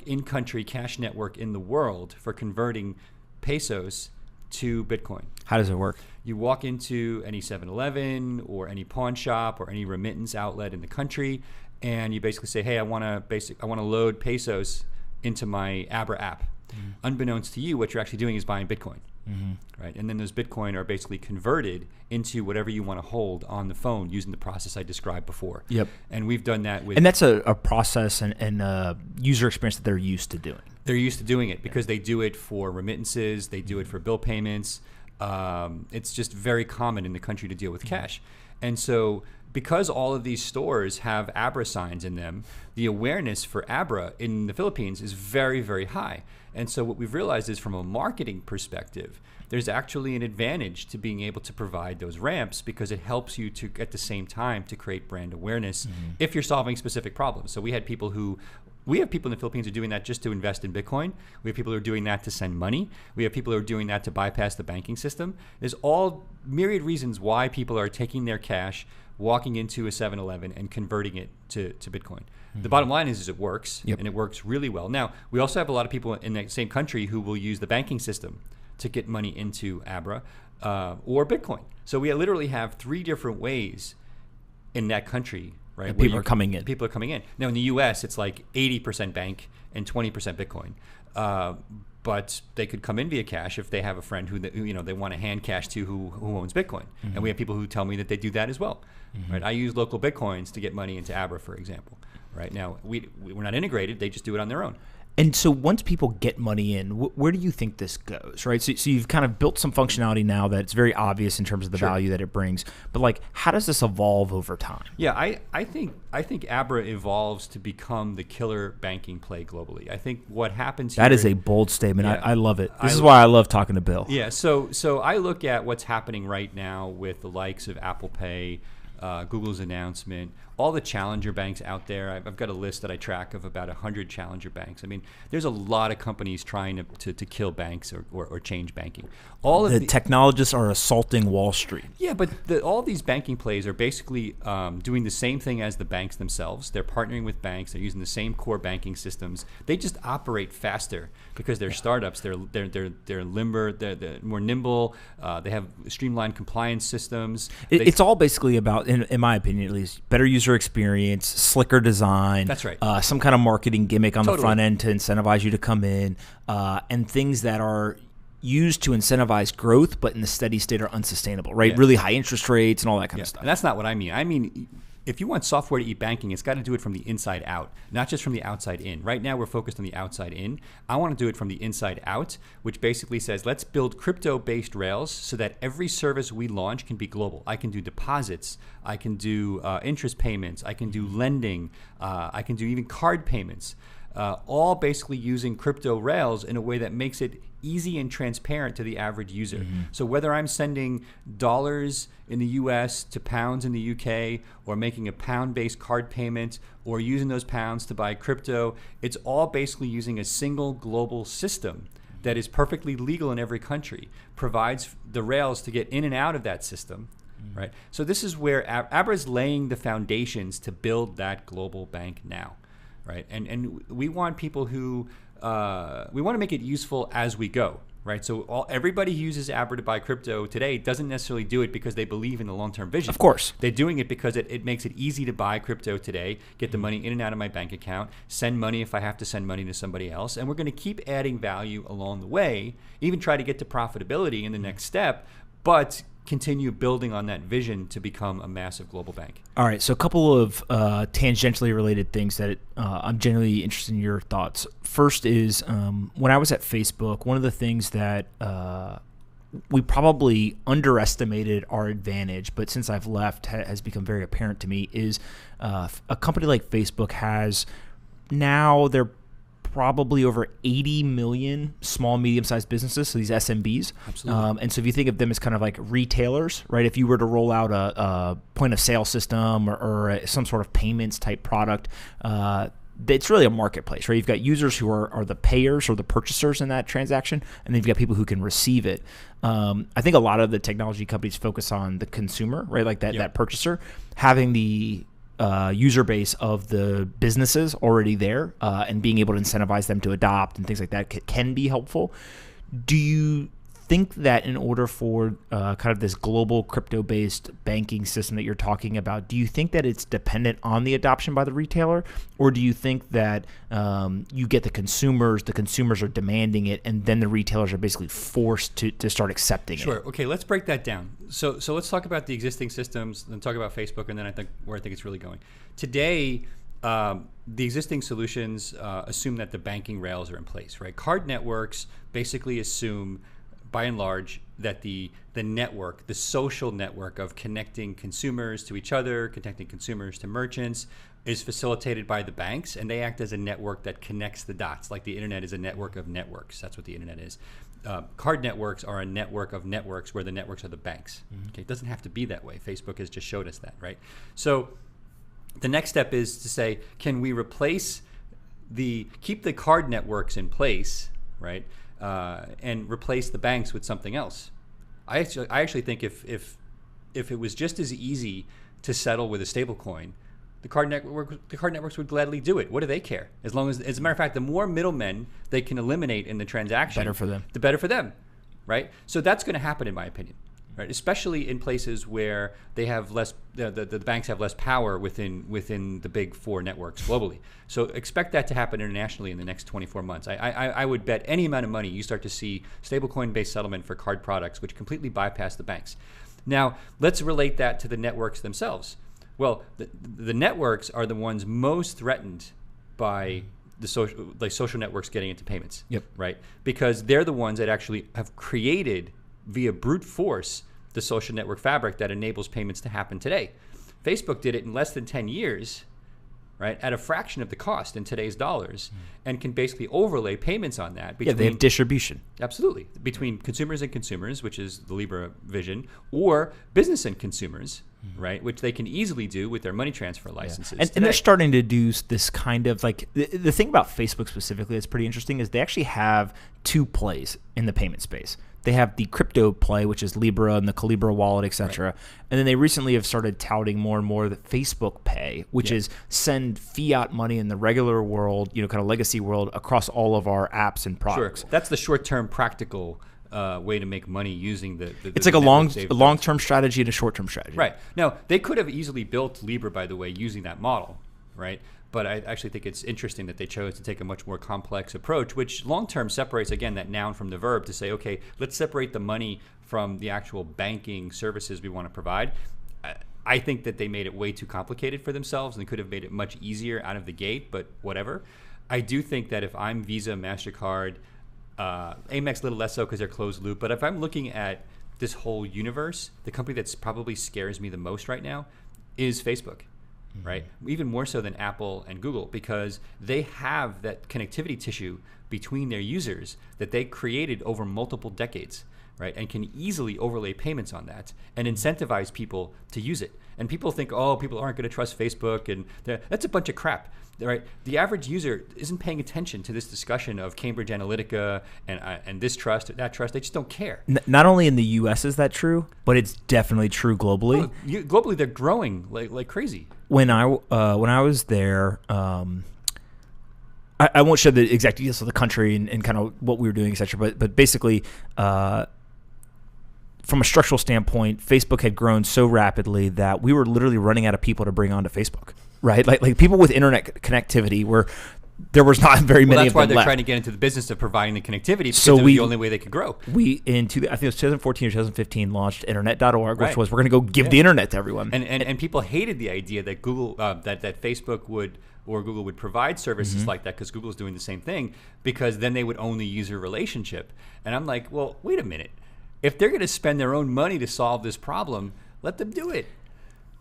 in-country cash network in the world for converting pesos to Bitcoin. How does it work? You walk into any 7-Eleven or any pawn shop or any remittance outlet in the country, and you basically say, hey, I want to load pesos into my Abra app. Unbeknownst to you, what you're actually doing is buying Bitcoin. Right? And then those Bitcoin are basically converted into whatever you want to hold on the phone using the process I described before. Yep. And we've done that with... And that's a process and user experience that they're used to doing. They're used to doing it because they do it for remittances, they do it for bill payments. It's just very common in the country to deal with cash. And so because all of these stores have Abra signs in them, the awareness for Abra in the Philippines is very, very high. And so what we've realized is from a marketing perspective, there's actually an advantage to being able to provide those ramps because it helps you to, at the same time, to create brand awareness if you're solving specific problems. So we have people in the Philippines who are doing that just to invest in Bitcoin. We have people who are doing that to send money. We have people who are doing that to bypass the banking system. There's all myriad reasons why people are taking their cash, walking into a 7-Eleven and converting it to Bitcoin. The bottom line is it works, and it works really well. Now, we also have a lot of people in the same country who will use the banking system to get money into Abra or Bitcoin. So we literally have 3 different ways in that country, right? And people are coming in. People are coming in. Now, in the U.S., it's like 80% bank and 20% Bitcoin. But they could come in via cash if they have a friend who they want to hand cash to who owns Bitcoin. And we have people who tell me that they do that as well. Right? I use local Bitcoins to get money into Abra, for example. Right now, we're not integrated. They just do it on their own. And so once people get money in, where do you think this goes, right? So you've kind of built some functionality now that it's very obvious in terms of the value that it brings. But how does this evolve over time? Yeah, I think Abra evolves to become the killer banking play globally. I think what happens here... That is a bold statement. Yeah, I love it. This is why I love talking to Bill. Yeah, so I look at what's happening right now with the likes of Apple Pay, Google's announcement, all the challenger banks out there. I've got a list that I track of about 100 challenger banks. I mean, there's a lot of companies trying to kill banks or change banking. All of the technologists are assaulting Wall Street. Yeah, but all these banking plays are basically doing the same thing as the banks themselves. They're partnering with banks. They're using the same core banking systems. They just operate faster because they're startups. They're limber. They're more nimble. They have streamlined compliance systems. It's all basically about, in my opinion at least, better user experience, slicker design. That's right. Some kind of marketing gimmick on the front end to incentivize you to come in, and things that are used to incentivize growth, but in the steady state are unsustainable, right? Yeah. Really high interest rates and all that kind of stuff. And that's not what I mean. I mean, if you want software to eat banking, it's got to do it from the inside out, not just from the outside in. Right now, we're focused on the outside in. I want to do it from the inside out, which basically says, let's build crypto-based rails so that every service we launch can be global. I can do deposits. I can do interest payments. I can do lending. I can do even card payments, all basically using crypto rails in a way that makes it easy and transparent to the average user. So whether I'm sending dollars in the US to pounds in the UK, or making a pound-based card payment, or using those pounds to buy crypto, it's all basically using a single global system that is perfectly legal in every country, provides the rails to get in and out of that system. Right? So this is where Abra is laying the foundations to build that global bank now. Right? And we want people who we want to make it useful as we go, right? So everybody who uses Abra to buy crypto today doesn't necessarily do it because they believe in the long-term vision. Of course. They're doing it because it makes it easy to buy crypto today, get the money in and out of my bank account, send money if I have to send money to somebody else, and we're going to keep adding value along the way, even try to get to profitability in the next step, but continue building on that vision to become a massive global bank. All right, so a couple of tangentially related things that I'm genuinely interested in your thoughts. First is when I was at Facebook, one of the things that we probably underestimated our advantage, but since I've left has become very apparent to me, is a company like Facebook has now they're probably over 80 million small, medium-sized businesses, so these SMBs. Absolutely. And so if you think of them as kind of like retailers, right? If you were to roll out a point of sale system or some sort of payments type product, it's really a marketplace, right? You've got users who are the payers or the purchasers in that transaction, and then you've got people who can receive it. I think a lot of the technology companies focus on the consumer, right? Like that purchaser, having the user base of the businesses already there and being able to incentivize them to adopt and things like that can be helpful. Do you think that in order for kind of this global crypto-based banking system that you're talking about, do you think that it's dependent on the adoption by the retailer, or do you think that you get the consumers are demanding it, and then the retailers are basically forced to start accepting it? Sure. Okay, let's break that down. So let's talk about the existing systems, then talk about Facebook, and then I think it's really going. Today, the existing solutions assume that the banking rails are in place, right? Card networks basically assume, by and large, that the network, the social network of connecting consumers to each other, connecting consumers to merchants, is facilitated by the banks, and they act as a network that connects the dots, like the internet is a network of networks. That's what the internet is. Card networks are a network of networks where the networks are the banks. Mm-hmm. Okay, it doesn't have to be that way. Facebook has just showed us that, right? So the next step is to say, can we keep the card networks in place, right? And replace the banks with something else. I actually think if it was just as easy to settle with a stable coin, the card networks would gladly do it. What do they care? As a matter of fact, the more middlemen they can eliminate in the transaction, the better for them, right? So that's going to happen, in my opinion, right? Especially in places where they have less, the banks have less power within the big four networks globally. So expect that to happen internationally in the next 24 months. I would bet any amount of money you start to see stablecoin-based settlement for card products, which completely bypass the banks. Now, let's relate that to the networks themselves. Well, the networks are the ones most threatened by the social networks getting into payments, right? Because they're the ones that actually have created, via brute force, the social network fabric that enables payments to happen today. Facebook did it in less than 10 years, right, at a fraction of the cost in today's dollars, and can basically overlay payments on that. They have distribution. Absolutely. Between consumers and consumers, which is the Libra vision, or business and consumers, right, which they can easily do with their money transfer licenses. And they're starting to do this kind of like, the thing about Facebook specifically that's pretty interesting is they actually have two plays in the payment space. They have the crypto play, which is Libra and the Calibra wallet, et cetera. Right. And then they recently have started touting more and more the Facebook Pay, which is send fiat money in the regular world, kind of legacy world, across all of our apps and products. Sure. That's the short-term practical way to make money using the it's like a long-term strategy and a short-term strategy. Right. Now, they could have easily built Libra, by the way, using that model, right? But I actually think it's interesting that they chose to take a much more complex approach, which long-term separates, again, that noun from the verb to say, okay, let's separate the money from the actual banking services we want to provide. I think that they made it way too complicated for themselves, and they could have made it much easier out of the gate, but whatever. I do think that if I'm Visa, MasterCard, Amex a little less so because they're closed loop, but if I'm looking at this whole universe, the company that's probably scares me the most right now is Facebook. Right? Even more so than Apple and Google, because they have that connectivity tissue between their users that they created over multiple decades, right? And can easily overlay payments on that and incentivize people to use it. And people think, people aren't going to trust Facebook, and that's a bunch of crap, right? The average user isn't paying attention to this discussion of Cambridge Analytica and this trust, that trust. They just don't care. Not only in the U.S. is that true, but it's definitely true globally. Globally, they're growing like crazy. When I was there, I won't share the exact details of the country and kind of what we were doing, et cetera, but basically, from a structural standpoint, Facebook had grown so rapidly that we were literally running out of people to bring onto Facebook, right? Like people with internet connectivity there was not very many of them that's why they're left. Trying to get into the business of providing the connectivity, because it was the only way they could grow. I think it was 2014 or 2015, launched internet.org, which was, we're going to go give the internet to everyone. And people hated the idea that Google, that Facebook would, or Google would provide services like that, because Google's doing the same thing, because then they would own the user relationship. And I'm like, well, wait a minute. If they're going to spend their own money to solve this problem, let them do it.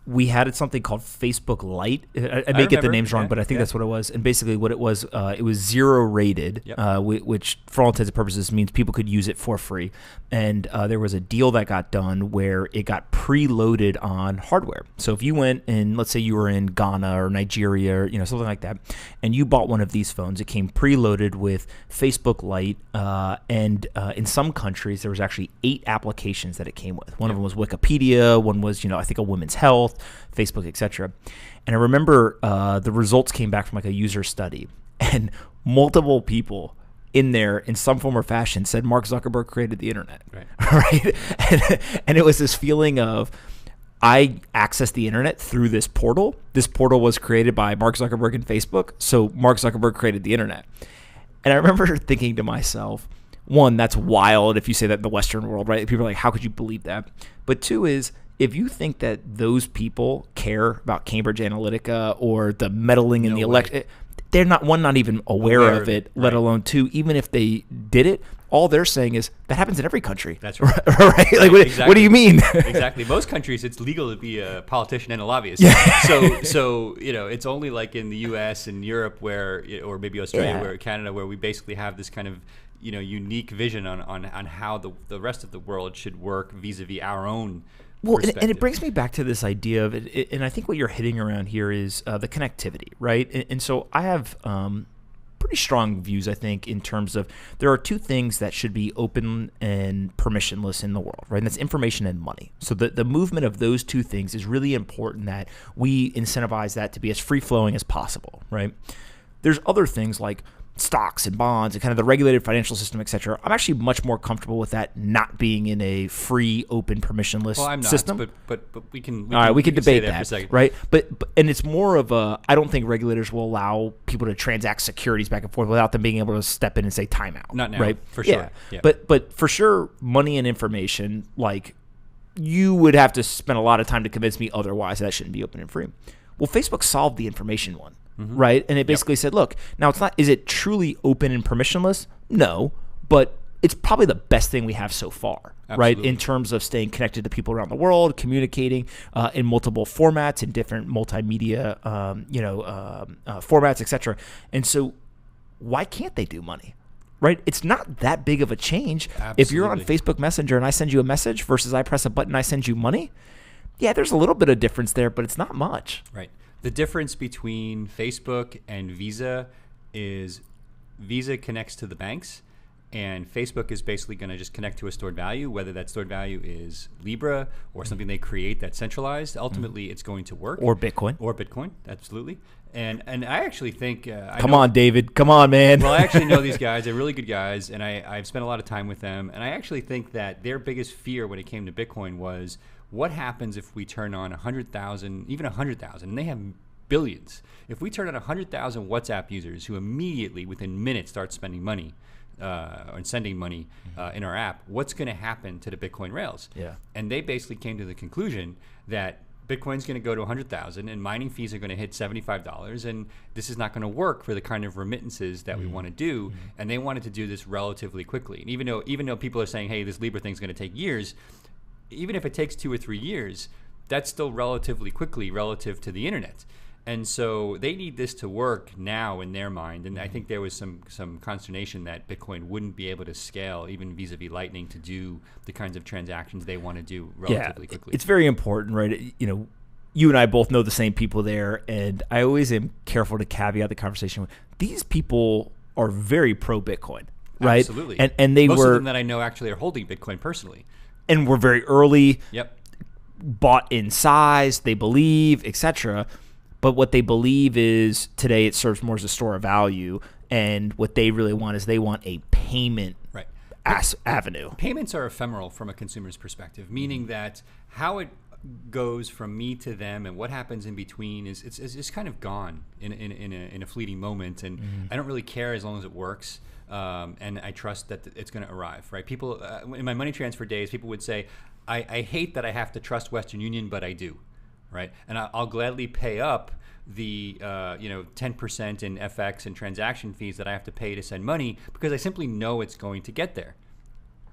we had something called Facebook Lite. I may get the names wrong, but I think that's what it was. And basically what it was zero rated, which for all intents and purposes means people could use it for free. And there was a deal that got done where it got preloaded on hardware. So if you went and let's say you were in Ghana or Nigeria or something like that, and you bought one of these phones, it came preloaded with Facebook Lite. And in some countries, there was actually 8 applications that it came with. One of them was Wikipedia. One was, I think a women's health, Facebook, etc. And I remember the results came back from like a user study, and multiple people in there in some form or fashion said Mark Zuckerberg created the internet. Right? And it was this feeling of, I accessed the internet through this portal. This portal was created by Mark Zuckerberg and Facebook, so Mark Zuckerberg created the internet. And I remember thinking to myself, one, that's wild if you say that in the Western world, right? People are like, how could you believe that? But two is, if you think that those people care about Cambridge Analytica or the meddling in the election, they're not even aware of it, let alone two, even if they did it, all they're saying is that happens in every country. That's right. Right? Like, what do you mean? Exactly. Most countries, it's legal to be a politician and a lobbyist. So it's only like in the U.S. and Europe or maybe Australia, Canada, where we basically have this kind of unique vision on how the rest of the world should work vis-a-vis our own. Well, and it brings me back to this idea of it, and I think what you're hitting around here is the connectivity, right? And so I have pretty strong views, I think, in terms of there are two things that should be open and permissionless in the world, right? And that's information and money. So the movement of those two things is really important, that we incentivize that to be as free-flowing as possible, right? There's other things like stocks and bonds and kind of the regulated financial system, et cetera. I'm actually much more comfortable with that not being in a free, open, permissionless system. But we can debate that, right? But and it's more of a, I don't think regulators will allow people to transact securities back and forth without them being able to step in and say timeout. Not now, right? For sure. Yeah. But for sure, money and information, like, you would have to spend a lot of time to convince me otherwise that shouldn't be open and free. Well, Facebook solved the information one. Mm-hmm. Right. And it basically said, look, now is it truly open and permissionless? No, but it's probably the best thing we have so far. Absolutely. Right. In terms of staying connected to people around the world, communicating in multiple formats, in different multimedia, formats, et cetera. And so why can't they do money? Right. It's not that big of a change. Absolutely. If you're on Facebook Messenger and I send you a message versus I press a button, I send you money. Yeah, there's a little bit of difference there, but it's not much. Right. The difference between Facebook and Visa is Visa connects to the banks, and Facebook is basically going to just connect to a stored value, whether that stored value is Libra or something they create that's centralized. Ultimately, it's going to work. Or Bitcoin. Absolutely. And I actually think... Come on, David. Come on, man. Well, I actually know these guys. They're really good guys, and I've spent a lot of time with them. And I actually think that their biggest fear when it came to Bitcoin was, what happens if we turn on 100,000, even 100,000, and they have billions. If we turn on 100,000 WhatsApp users who immediately, within minutes, start spending money or sending money in our app, what's going to happen to the Bitcoin rails? Yeah. And they basically came to the conclusion that Bitcoin's going to go to 100,000 and mining fees are going to hit $75, and this is not going to work for the kind of remittances that we want to do. And they wanted to do this relatively quickly. And even though people are saying, hey, this Libra thing's going to take years, even if it takes 2 or 3 years, that's still relatively quickly relative to the internet. And so they need this to work now in their mind. And I think there was some consternation that Bitcoin wouldn't be able to scale, even vis-a-vis Lightning, to do the kinds of transactions they want to do relatively quickly. It's very important, right? You and I both know the same people there. And I always am careful to caveat the conversation with, these people are very pro-Bitcoin, right? Absolutely. And Most of them that I know actually are holding Bitcoin personally. And were very early, Yep. Bought in size, they believe, etc. But what they believe is today it serves more as a store of value, and what they really want is they want a payment avenue. Payments are ephemeral from a consumer's perspective, meaning that how it goes from me to them and what happens in between is kind of gone in a fleeting moment, and I don't really care as long as it works. And I trust that it's going to arrive, right? People, in my money transfer days, people would say, I hate that I have to trust Western Union, but I do, right? And I'll gladly pay up the 10% in FX and transaction fees that I have to pay to send money because I simply know it's going to get there,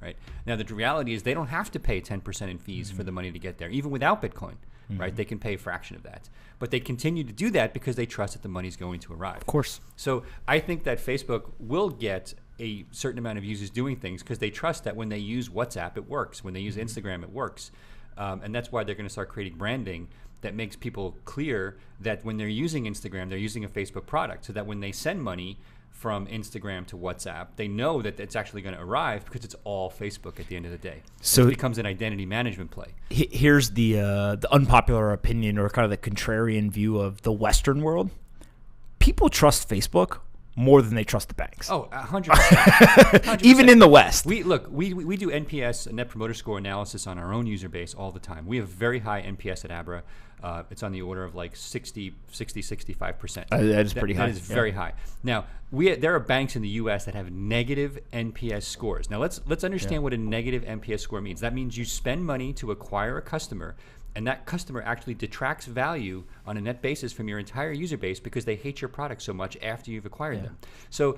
right? Now, the reality is they don't have to pay 10% in fees for the money to get there, even without Bitcoin. right? They can pay a fraction of that. But they continue to do that because they trust that the money's going to arrive. Of course. So I think that Facebook will get a certain amount of users doing things because they trust that when they use WhatsApp, it works. When they use Instagram, it works. And that's why they're going to start creating branding that makes people clear that when they're using Instagram, they're using a Facebook product, so that when they send money from Instagram to WhatsApp, they know that it's actually going to arrive because it's all Facebook at the end of the day. So it becomes an identity management play. Here's the unpopular opinion, or kind of the contrarian view of the Western world. People trust Facebook more than they trust the banks. Oh, 100%. Even in the West. We do NPS, Net Promoter Score analysis, on our own user base all the time. We have very high NPS at Abra. It's on the order of like 65%. That is pretty high. That is very high. Now, there are banks in the U.S. that have negative NPS scores. Now, let's understand what a negative NPS score means. That means you spend money to acquire a customer, and that customer actually detracts value on a net basis from your entire user base because they hate your product so much after you've acquired them. So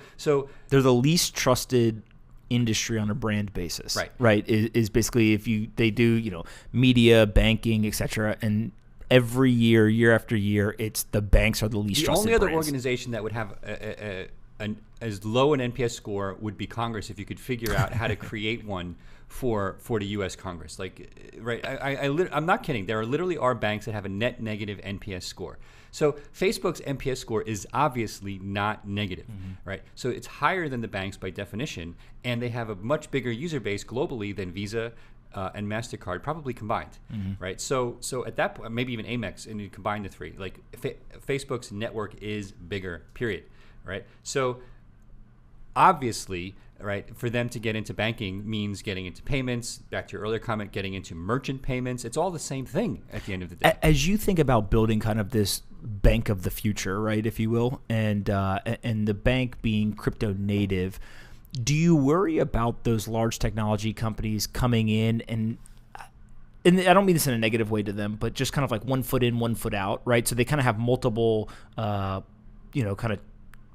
they're the least trusted industry on a brand basis. Right. Is basically they do media, banking, etc. And every year after year, it's the banks are the least trusted. The only other brands. organization that would have as low an NPS score would be Congress, if you could figure out how to create one for the U.S. Congress. I'm not kidding. There literally are banks that have a net negative NPS score. So Facebook's NPS score is obviously not negative, right? So it's higher than the banks by definition, and they have a much bigger user base globally than Visa and MasterCard probably combined, right? So at that point, maybe even Amex, and you combine the three. Like Facebook's network is bigger, period, right? So obviously, right, for them to get into banking means getting into payments. Back to your earlier comment, getting into merchant payments. It's all the same thing at the end of the day. As you think about building kind of this bank of the future, right, if you will, and the bank being crypto native, do you worry about those large technology companies coming in and I don't mean this in a negative way to them, but just kind of like 1 foot in, 1 foot out, right? So they kind of have multiple, kind of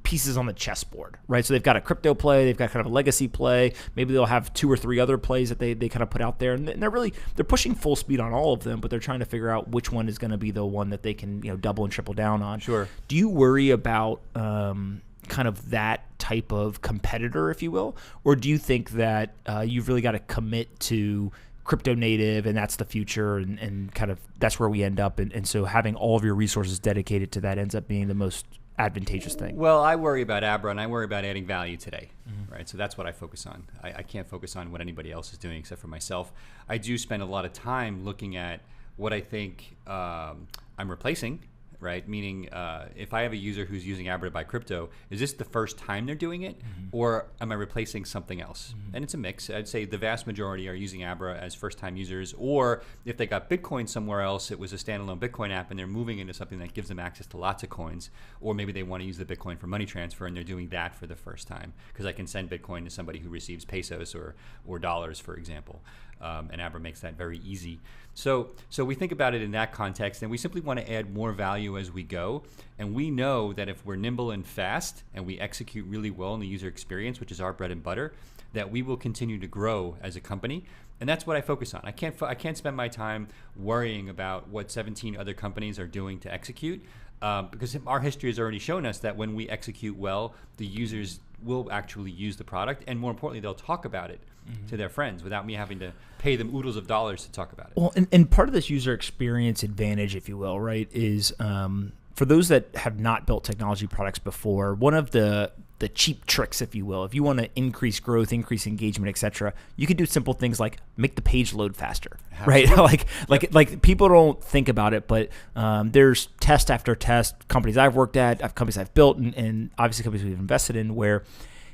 pieces on the chessboard, right? So they've got a crypto play, they've got kind of a legacy play. Maybe they'll have 2 or 3 other plays that they kind of put out there, and they're pushing full speed on all of them, but they're trying to figure out which one is going to be the one that they can double and triple down on. Sure. Do you worry about kind of that type of competitor, if you will, or do you think that you've really got to commit to crypto native and that's the future and kind of that's where we end up, and so having all of your resources dedicated to that ends up being the most advantageous thing? Well, I worry about Abra, and I worry about adding value today, right? So that's what I focus on. I can't focus on what anybody else is doing except for myself. I do spend a lot of time looking at what I think I'm replacing, right? Meaning, if I have a user who's using Abra to buy crypto, is this the first time they're doing it, or am I replacing something else? And it's a mix. I'd say the vast majority are using Abra as first-time users, or if they got Bitcoin somewhere else, it was a standalone Bitcoin app, and they're moving into something that gives them access to lots of coins, or maybe they want to use the Bitcoin for money transfer, and they're doing that for the first time, because I can send Bitcoin to somebody who receives pesos or dollars, for example. And Abra makes that very easy. So we think about it in that context, and we simply want to add more value as we go. And we know that if we're nimble and fast and we execute really well in the user experience, which is our bread and butter, that we will continue to grow as a company. And that's what I focus on. I can't spend my time worrying about what 17 other companies are doing to execute, because our history has already shown us that when we execute well, the users will actually use the product, and more importantly, they'll talk about it to their friends without me having to pay them oodles of dollars to talk about it. Well, and part of this user experience advantage, if you will, right, is for those that have not built technology products before, one of the cheap tricks, if you will, if you want to increase growth, increase engagement, etc., you can do simple things like make the page load faster, right? like people don't think about it, but there's test after test, companies I've worked at, companies I've built, and obviously companies we've invested in, where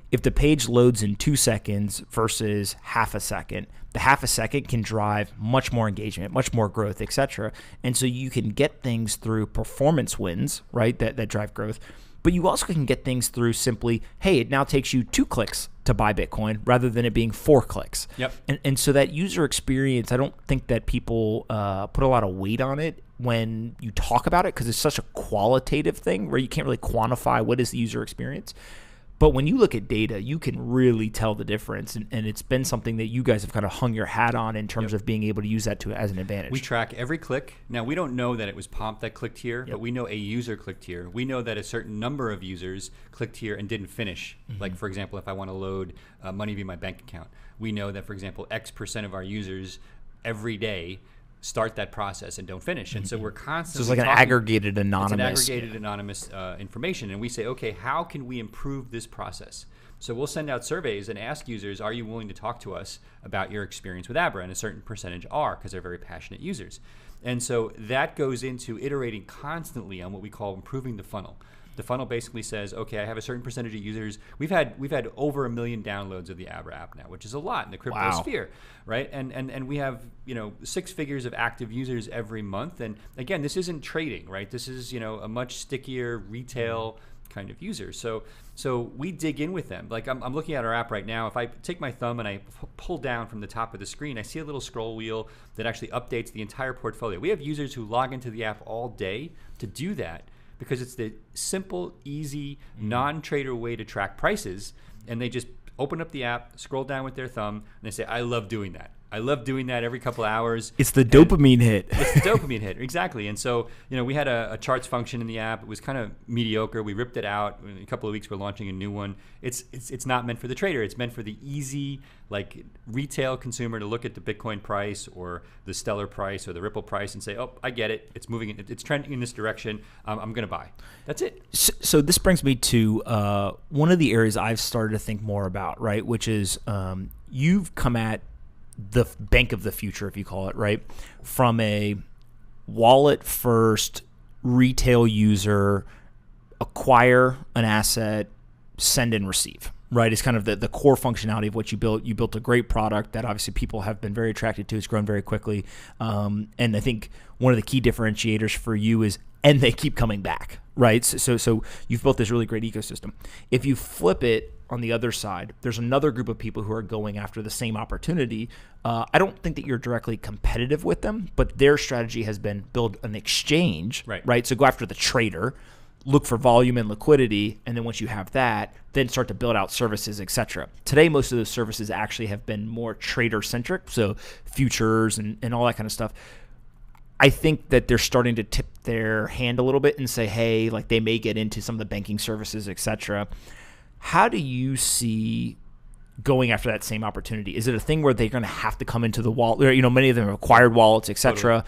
if the page loads in 2 seconds versus half a second, the half a second can drive much more engagement, much more growth, etc. And so you can get things through performance wins, right, that drive growth. But you also can get things through simply, hey, it now takes you 2 clicks to buy Bitcoin rather than it being 4 clicks. Yep. And so that user experience, I don't think that people put a lot of weight on it when you talk about it, because it's such a qualitative thing where you can't really quantify what is the user experience. But when you look at data, you can really tell the difference, and it's been something that you guys have kind of hung your hat on in terms of being able to use that as an advantage. We track every click. Now, we don't know that it was Pomp that clicked here, but we know a user clicked here. We know that a certain number of users clicked here and didn't finish. Like, for example, if I want to load money via my bank account, we know that, for example, X% of our users every day start that process and don't finish. And so we're constantly So it's like an aggregated anonymous. It's an aggregated anonymous information. And we say, okay, how can we improve this process? So we'll send out surveys and ask users, are you willing to talk to us about your experience with Abra? And a certain percentage are, because they're very passionate users. And so that goes into iterating constantly on what we call improving the funnel. The funnel basically says, okay, I have a certain percentage of users. We've had over 1 million downloads of the Abra app now, which is a lot in the crypto sphere, right? And we have 6 figures of active users every month. And again, this isn't trading, right? This is a much stickier retail kind of user. So we dig in with them. Like I'm looking at our app right now. If I take my thumb and I pull down from the top of the screen, I see a little scroll wheel that actually updates the entire portfolio. We have users who log into the app all day to do that, because it's the simple, easy, non-trader way to track prices. And they just open up the app, scroll down with their thumb, and they say, I love doing that. I love doing that every couple of hours. It's the dopamine hit. It's the dopamine hit, exactly. And so, we had a charts function in the app. It was kind of mediocre. We ripped it out. In a couple of weeks, we're launching a new one. It's not meant for the trader. It's meant for the easy, like, retail consumer to look at the Bitcoin price or the Stellar price or the Ripple price and say, oh, I get it. It's moving. It's trending in this direction. I'm going to buy. That's it. So this brings me to one of the areas I've started to think more about, right, which is you've come at the bank of the future, if you call it, right, from a wallet first retail user, acquire an asset, send and receive, right? It's kind of the core functionality of what you built. You built a great product that obviously people have been very attracted to. It's grown very quickly. And I think one of the key differentiators for you is, and they keep coming back, right? So you've built this really great ecosystem. If you flip it on the other side, there's another group of people who are going after the same opportunity. I don't think that you're directly competitive with them, but their strategy has been build an exchange, right? So go after the trader, look for volume and liquidity, and then once you have that, then start to build out services, et cetera. Today, most of those services actually have been more trader-centric, so futures and all that kind of stuff. I think that they're starting to tip their hand a little bit and say, hey, like they may get into some of the banking services, et cetera. How do you see going after that same opportunity? Is it a thing where they're going to have to come into the wallet? Many of them have acquired wallets, et cetera.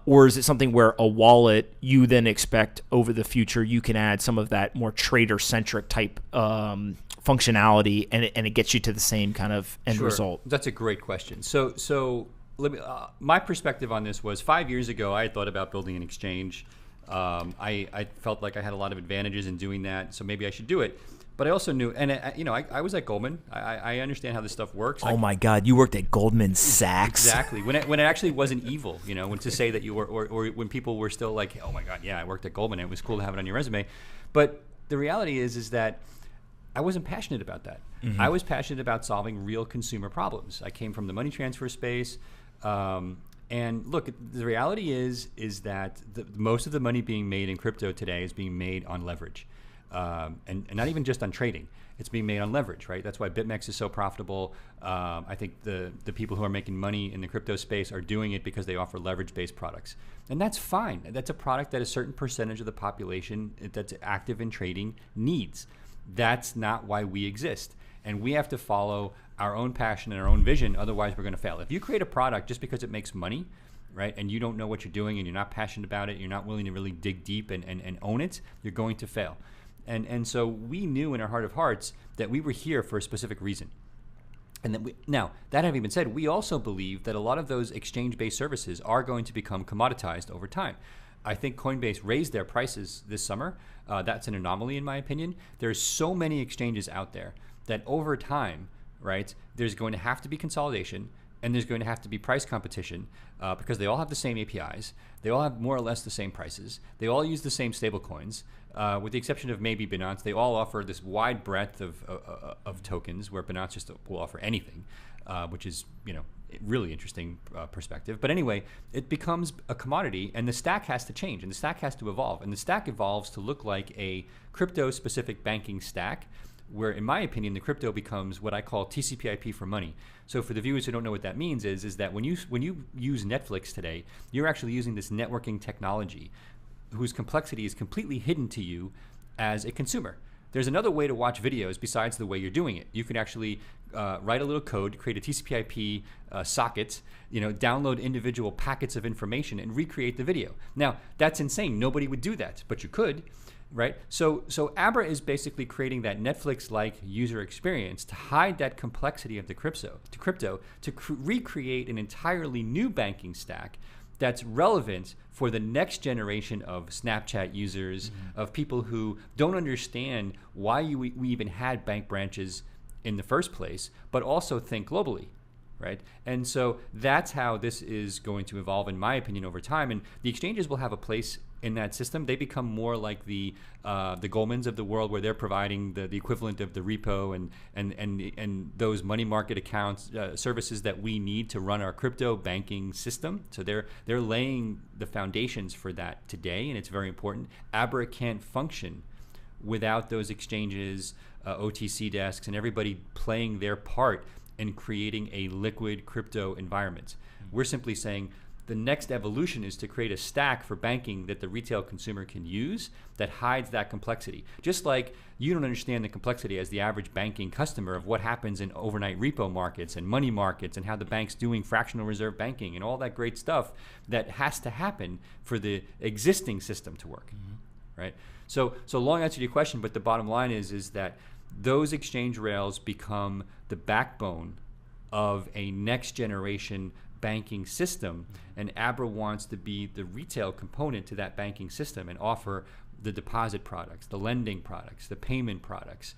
Or is it something where a wallet, you then expect over the future, you can add some of that more trader-centric type functionality and it gets you to the same kind of end result? That's a great question. So let me, my perspective on this was 5 years ago, I had thought about building an exchange. I felt like I had a lot of advantages in doing that, so maybe I should do it. But I also knew, and I was at Goldman. I understand how this stuff works. Oh my God, you worked at Goldman Sachs. Exactly. When it actually wasn't evil, when to say that you were, or when people were still like, oh my God, yeah, I worked at Goldman. It was cool to have it on your resume. But the reality is that I wasn't passionate about that. I was passionate about solving real consumer problems. I came from the money transfer space. And look, the reality is that most of the money being made in crypto today is being made on leverage. And not even just on trading. It's being made on leverage, right? That's why BitMEX is so profitable. I think the people who are making money in the crypto space are doing it because they offer leverage-based products. And that's fine. That's a product that a certain percentage of the population that's active in trading needs. That's not why we exist. And we have to follow our own passion and our own vision, otherwise we're going to fail. If you create a product just because it makes money, right, and you don't know what you're doing and you're not passionate about it, you're not willing to really dig deep and own it, you're going to fail. And so we knew in our heart of hearts that we were here for a specific reason. And then now, that having been said, we also believe that a lot of those exchange-based services are going to become commoditized over time. I think Coinbase raised their prices this summer. That's an anomaly in my opinion. There's so many exchanges out there that over time, right, there's going to have to be consolidation and there's going to have to be price competition because they all have the same APIs. They all have more or less the same prices. They all use the same stable coins. With the exception of maybe Binance, they all offer this wide breadth of tokens where Binance just will offer anything, which is really interesting perspective. But anyway, it becomes a commodity and the stack has to change and the stack has to evolve. And the stack evolves to look like a crypto-specific banking stack where, in my opinion, the crypto becomes what I call TCP/IP for money. So for the viewers who don't know what that means is that when you use Netflix today, you're actually using this networking technology whose complexity is completely hidden to you as a consumer. There's another way to watch videos besides the way you're doing it. You can actually write a little code, create a TCP/IP socket, download individual packets of information and recreate the video. Now, that's insane. Nobody would do that, but you could, right? So Abra is basically creating that Netflix-like user experience to hide that complexity of the crypto, to recreate an entirely new banking stack that's relevant for the next generation of Snapchat users, of people who don't understand why we even had bank branches in the first place, but also think globally, right? And so that's how this is going to evolve, in my opinion, over time. And the exchanges will have a place in that system. They become more like the Goldmans of the world, where they're providing the equivalent of the repo and those money market accounts, services that we need to run our crypto banking system. So they're laying the foundations for that today, and it's very important. Abra can't function without those exchanges, OTC desks, and everybody playing their part in creating a liquid crypto environment. We're simply saying the next evolution is to create a stack for banking that the retail consumer can use that hides that complexity. Just like you don't understand the complexity as the average banking customer of what happens in overnight repo markets and money markets and how the bank's doing fractional reserve banking and all that great stuff that has to happen for the existing system to work, right? So long answer to your question, but the bottom line is that those exchange rails become the backbone of a next generation banking system, and Abra wants to be the retail component to that banking system and offer the deposit products, the lending products, the payment products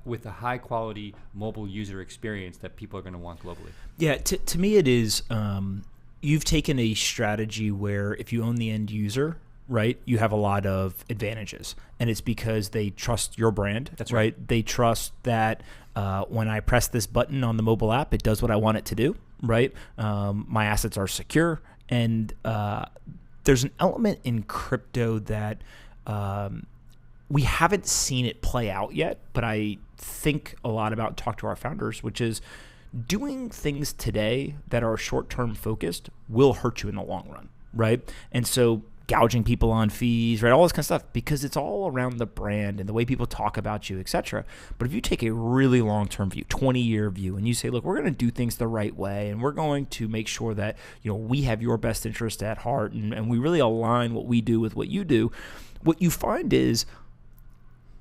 with a high quality mobile user experience that people are going to want globally. Yeah, to me it is, you've taken a strategy where if you own the end user, right, you have a lot of advantages, and it's because they trust your brand. That's right. They trust that when I press this button on the mobile app, it does what I want it to do, right? My assets are secure, and there's an element in crypto that we haven't seen it play out yet, but I think a lot about, talk to our founders, which is doing things today that are short-term focused will hurt you in the long run, right? And so gouging people on fees, right? All this kind of stuff, because it's all around the brand and the way people talk about you, etc. But if you take a really long-term view, 20-year view, and you say, look, we're going to do things the right way, and we're going to make sure that, we have your best interest at heart, and we really align what we do with what you do, what you find is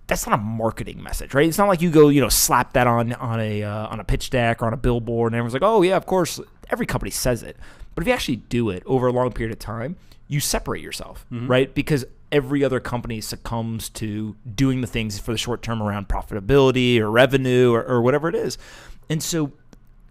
that's not a marketing message, right? It's not like you go, slap that on a pitch deck or on a billboard, and everyone's like, oh yeah, of course. Every company says it, but if you actually do it over a long period of time, you separate yourself, right? Because every other company succumbs to doing the things for the short term around profitability or revenue or whatever it is. And so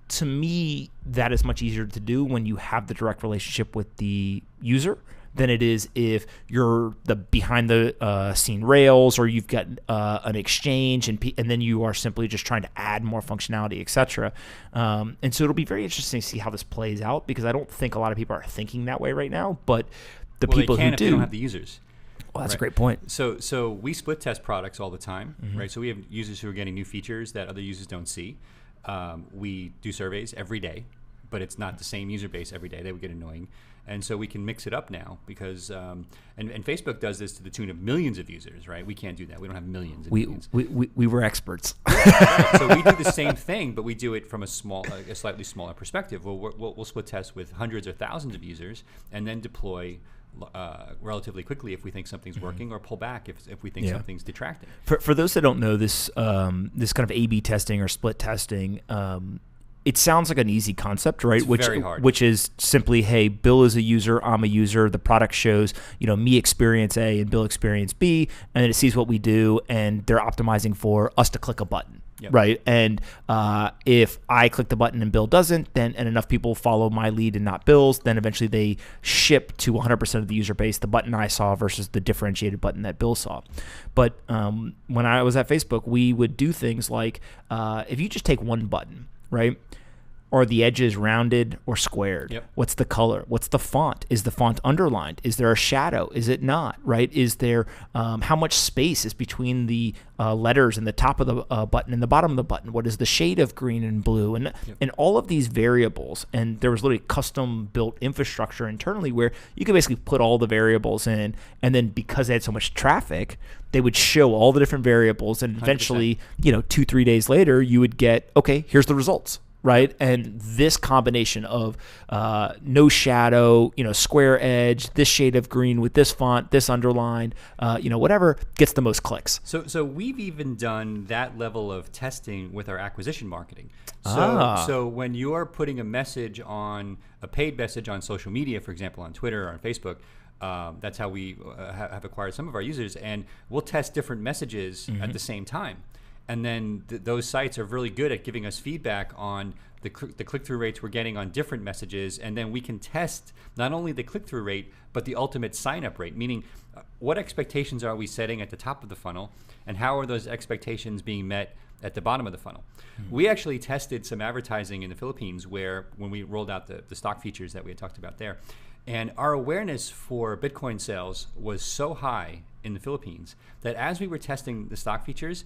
to me, that is much easier to do when you have the direct relationship with the user than it is if you're the behind the scene rails, or you've got an exchange and then you are simply just trying to add more functionality, etc. And so it'll be very interesting to see how this plays out, because I don't think a lot of people are thinking that way right now, but the people they can who if do they don't have the users. Well, that's right. a great point. So we split test products all the time, right? So we have users who are getting new features that other users don't see. We do surveys every day, but it's not the same user base every day. That would get annoying. And so we can mix it up now because, and Facebook does this to the tune of millions of users, right? We can't do that. We don't have millions. Millions. We were experts. Right. So we do the same thing, but we do it from a slightly smaller perspective. We'll split test with hundreds or thousands of users and then deploy relatively quickly if we think something's working, or pull back if we think something's detracting. For those that don't know this, this kind of A/B testing or split testing, it sounds like an easy concept, right? It's very hard. Which is simply, hey, Bill is a user, I'm a user. The product shows, me experience A and Bill experience B, and then it sees what we do, and they're optimizing for us to click a button, right? And if I click the button and Bill doesn't, and enough people follow my lead and not Bill's, then eventually they ship to 100% of the user base the button I saw versus the differentiated button that Bill saw. But when I was at Facebook, we would do things like, if you just take one button, right? Are the edges rounded or squared? Yep. What's the color? What's the font? Is the font underlined? Is there a shadow? Is it not, right? Is there, how much space is between the letters in the top of the button and the bottom of the button? What is the shade of green and blue? And all of these variables, and there was literally custom built infrastructure internally where you could basically put all the variables in, and then because they had so much traffic, they would show all the different variables, and eventually, 2-3 days later, you would get, okay, here's the results. Right. And this combination of no shadow, square edge, this shade of green with this font, this underline, whatever gets the most clicks. So we've even done that level of testing with our acquisition marketing. So when you're putting a paid message on social media, for example, on Twitter or on Facebook, that's how we have acquired some of our users, and we'll test different messages at the same time. And then those sites are really good at giving us feedback on the click-through rates we're getting on different messages. And then we can test not only the click-through rate, but the ultimate sign-up rate, meaning what expectations are we setting at the top of the funnel, and how are those expectations being met at the bottom of the funnel. We actually tested some advertising in the Philippines when we rolled out the stock features that we had talked about there. And our awareness for Bitcoin sales was so high in the Philippines that as we were testing the stock features,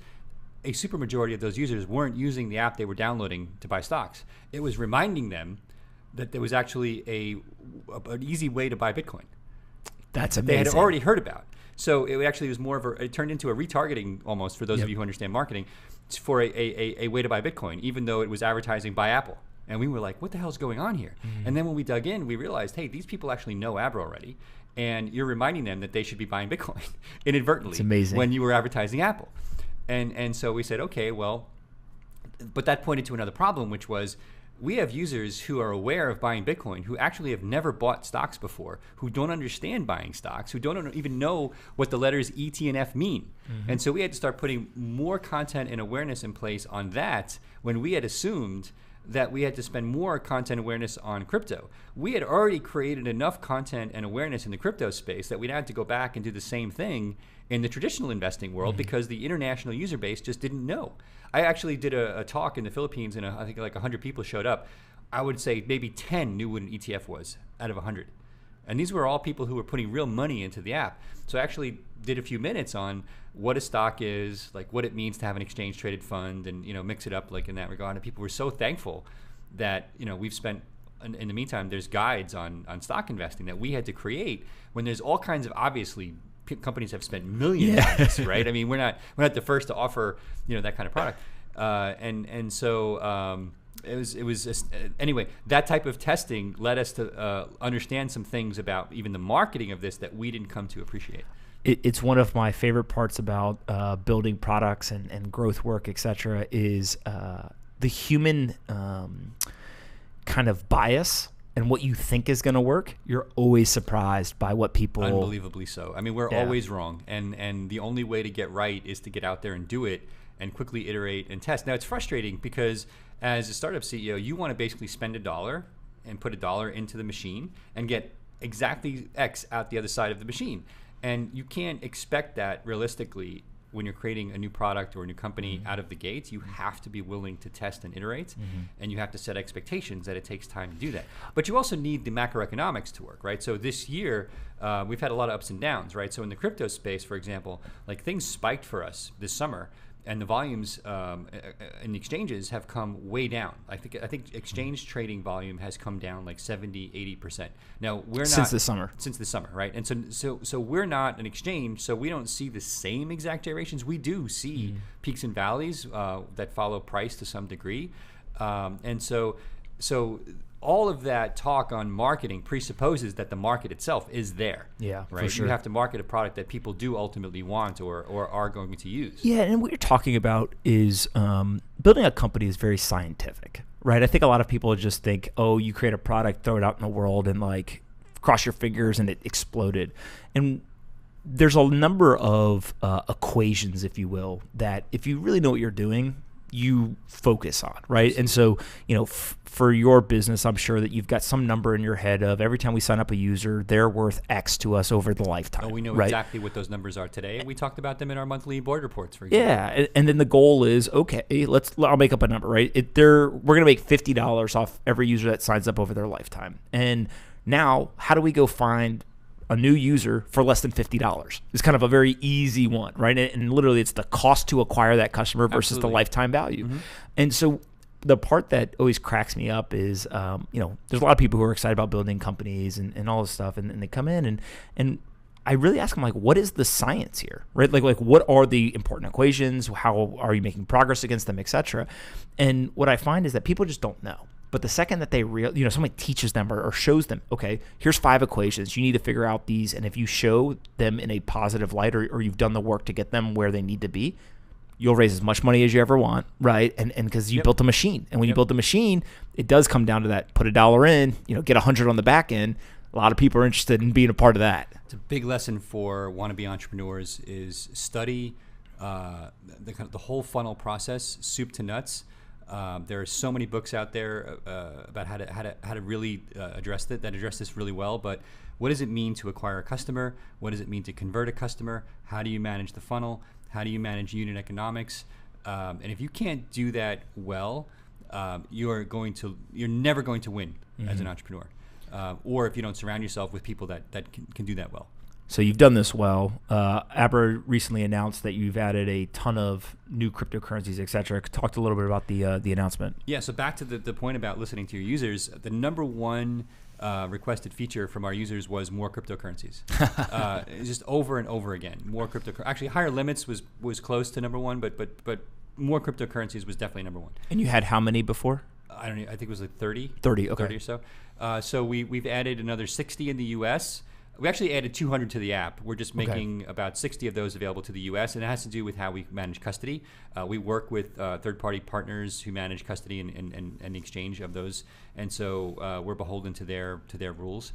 a super majority of those users weren't using the app they were downloading to buy stocks. It was reminding them that there was actually an easy way to buy Bitcoin. That's amazing. They had already heard about. So it actually was it turned into a retargeting almost, for those of you who understand marketing, for a way to buy Bitcoin, even though it was advertising by Apple. And we were like, what the hell is going on here? And then when we dug in, we realized, hey, these people actually know Abra already. And you're reminding them that they should be buying Bitcoin inadvertently. It's amazing. When you were advertising Apple. And so we said, okay, well, but that pointed to another problem, which was we have users who are aware of buying Bitcoin, who actually have never bought stocks before, who don't understand buying stocks, who don't even know what the letters ET and F mean. And so we had to start putting more content and awareness in place on that when we had assumed that we had to spend more content awareness on crypto. We had already created enough content and awareness in the crypto space that we'd had to go back and do the same thing in the traditional investing world because the international user base just didn't know. I actually did a talk in the Philippines, and I think like 100 people showed up. I would say maybe 10 knew what an ETF was out of 100. And these were all people who were putting real money into the app. So I actually did a few minutes on what a stock is, like what it means to have an exchange traded fund, and mix it up like in that regard. And people were so thankful that we've spent in the meantime, there's guides on stock investing that we had to create when there's all kinds of obviously companies have spent millions on this, right? I mean, we're not the first to offer that kind of product, and so it was just, anyway, that type of testing led us to understand some things about even the marketing of this that we didn't come to appreciate. It's one of my favorite parts about building products and growth work, etc., is the human kind of bias. And what you think is going to work, you're always surprised by what people... Unbelievably so. I mean, we're always wrong. And the only way to get right is to get out there and do it and quickly iterate and test. Now, it's frustrating because as a startup CEO, you want to basically spend $1 and put $1 into the machine and get exactly X out the other side of the machine. And you can't expect that realistically when you're creating a new product or a new company out of the gates. You have to be willing to test and iterate, and you have to set expectations that it takes time to do that. But you also need the macroeconomics to work, right? So this year, we've had a lot of ups and downs, right? So in the crypto space, for example, like things spiked for us this summer, and the volumes in the exchanges have come way down. I think exchange trading volume has come down like 70-80%. Now we're not since the summer, right? And so we're not an exchange, so we don't see the same exact gyrations. We do see peaks and valleys that follow price to some degree, and so all of that talk on marketing presupposes that the market itself is there. Yeah, right. For sure. You have to market a product that people do ultimately want or are going to use. Yeah, and what you're talking about is building a company is very scientific, right? I think a lot of people just think, oh, you create a product, throw it out in the world, and like cross your fingers, and it exploded. And there's a number of equations, if you will, that if you really know what you're doing, you focus on, right? And so, for your business, I'm sure that you've got some number in your head of every time we sign up a user, they're worth X to us over the lifetime. We know right? exactly what those numbers are today. We talked about them in our monthly board reports, for example. Yeah, and then the goal is, okay, I'll make up a number, right? We're going to make $50 off every user that signs up over their lifetime. And now, how do we go find a new user for less than $50? It's kind of a very easy one, right? And literally, it's the cost to acquire that customer versus the lifetime value. And so the part that always cracks me up is, there's a lot of people who are excited about building companies and all this stuff, and they come in and I really ask them, like, what is the science here, right? Like what are the important equations? How are you making progress against them, et cetera? And what I find is that people just don't know. But the second that they somebody teaches them or shows them, okay, here's 5 equations. You need to figure out these. And if you show them in a positive light or you've done the work to get them where they need to be, you'll raise as much money as you ever want, right? And because you built a machine. And when you build a machine, it does come down to that. Put $1 in, get 100 on the back end. A lot of people are interested in being a part of that. It's a big lesson for wannabe entrepreneurs is study the whole funnel process, soup to nuts. There are so many books out there about how to really address this really well. But what does it mean to acquire a customer? What does it mean to convert a customer? How do you manage the funnel? How do you manage unit economics? And if you can't do that well, you're never going to win as an entrepreneur. Or if you don't surround yourself with people that can do that well. So you've done this well. Abra recently announced that you've added a ton of new cryptocurrencies, et cetera. Talked a little bit about the announcement. Yeah, so back to the point about listening to your users, the number one requested feature from our users was more cryptocurrencies. Just over and over again, more cryptocurrencies. Actually, higher limits was close to number one, but more cryptocurrencies was definitely number one. And you had how many before? I don't know. I think it was like 30. 30, okay. 30 or so. So we've added another 60 in the U.S. We actually added 200 to the app. We're just making about 60 of those available to the U.S., and it has to do with how we manage custody. We work with third-party partners who manage custody and the exchange of those, and so we're beholden to their rules.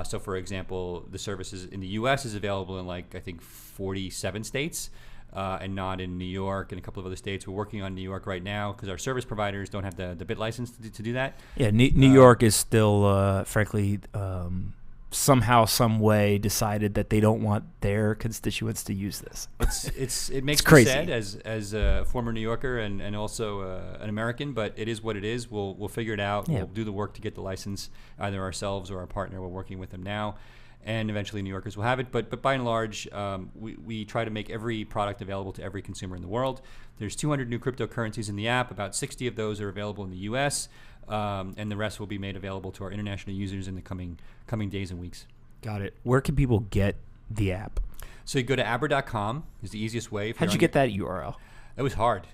So, for example, the services in the U.S. is available in I think 47 states. And not in New York and a couple of other states. We're working on New York right now because our service providers don't have the bit license to do that. Yeah, New York is still, frankly, somehow, some way decided that they don't want their constituents to use this. It makes me crazy. sad as a former New Yorker and also an American, but it is what it is. We'll figure it out. Yeah. We'll do the work to get the license, either ourselves or our partner. We're working with them now. And eventually New Yorkers will have it. But by and large, we try to make every product available to every consumer in the world. There's 200 new cryptocurrencies in the app. About 60 of those are available in the U.S., and the rest will be made available to our international users in the coming days and weeks. Got it. Where can people get the app? So you go to abra.com is the easiest way. How'd you get that URL? It was hard.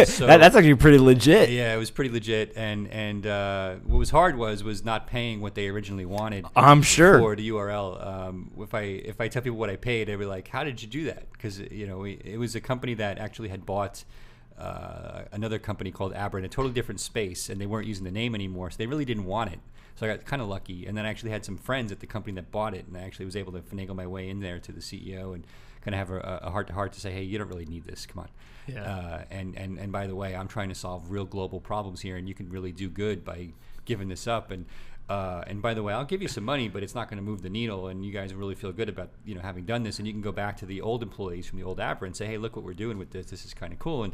So that's actually pretty legit. Yeah, it was pretty legit. And what was hard was not paying what they originally wanted. I'm sure. For the URL. If I tell people what I paid, they were like, "How did you do that?" Because it was a company that actually had bought another company called Abra in a totally different space, and they weren't using the name anymore, so they really didn't want it. So I got kind of lucky, and then I actually had some friends at the company that bought it, and I actually was able to finagle my way in there to the CEO and kind of have a heart-to-heart to say, hey, you don't really need this. Come on. Yeah. And by the way, I'm trying to solve real global problems here, and you can really do good by giving this up. And by the way, I'll give you some money, but it's not going to move the needle, and you guys really feel good about having done this. And you can go back to the old employees from the old Abra and say, hey, look what we're doing with this. This is kind of cool.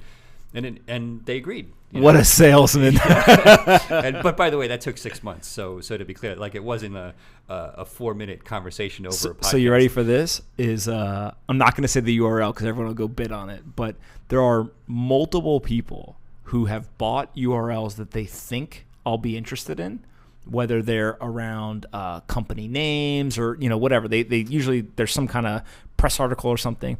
And they agreed. What a salesman! But by the way, that took 6 months. So to be clear, it wasn't a 4-minute conversation over a podcast. So you ready for this? I'm not going to say the URL because everyone will go bid on it. But there are multiple people who have bought URLs that they think I'll be interested in, whether they're around company names or whatever. They usually there's some kind of press article or something.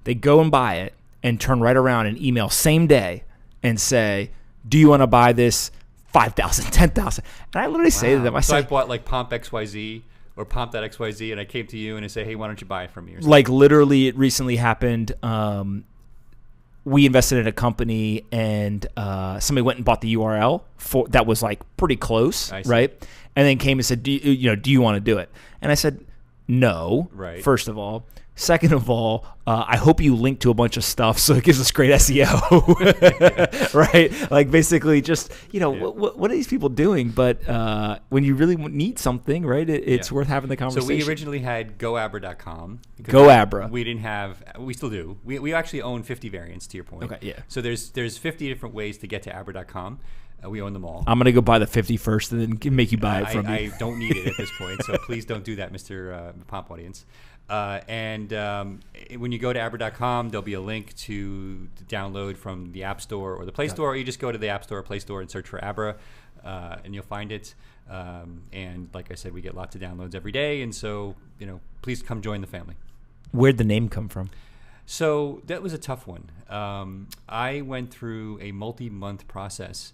They go and buy it and turn right around and email same day and say, do you want to buy this 5,000, 10,000? And I literally say to them, I bought Pomp XYZ or Pomp.xyz, and I came to you and I say, hey, why don't you buy it from me? Literally, it recently happened. We invested in a company, and somebody went and bought the URL that was pretty close, right? And then came and said, do you want to do it? And I said, No. Right. First of all. Second of all, I hope you link to a bunch of stuff so it gives us great SEO, right? Like basically just, what are these people doing? But when you really need something, right, it's worth having the conversation. So we originally had goabra.com. Go Abra. We still do. We actually own 50 variants, to your point. Okay, yeah. So there's 50 different ways to get to abra.com. We own them all. I'm going to go buy the 50 first and then make you buy it from me. I don't need it at this point, so please don't do that, Mr. Pomp audience. When you go to Abra.com, there'll be a link to download from the App Store or the Play Store, or you just go to the App Store or Play Store and search for Abra, and you'll find it. And like I said, we get lots of downloads every day, and so please come join the family. Where'd the name come from? So that was a tough one. I went through a multi-month process.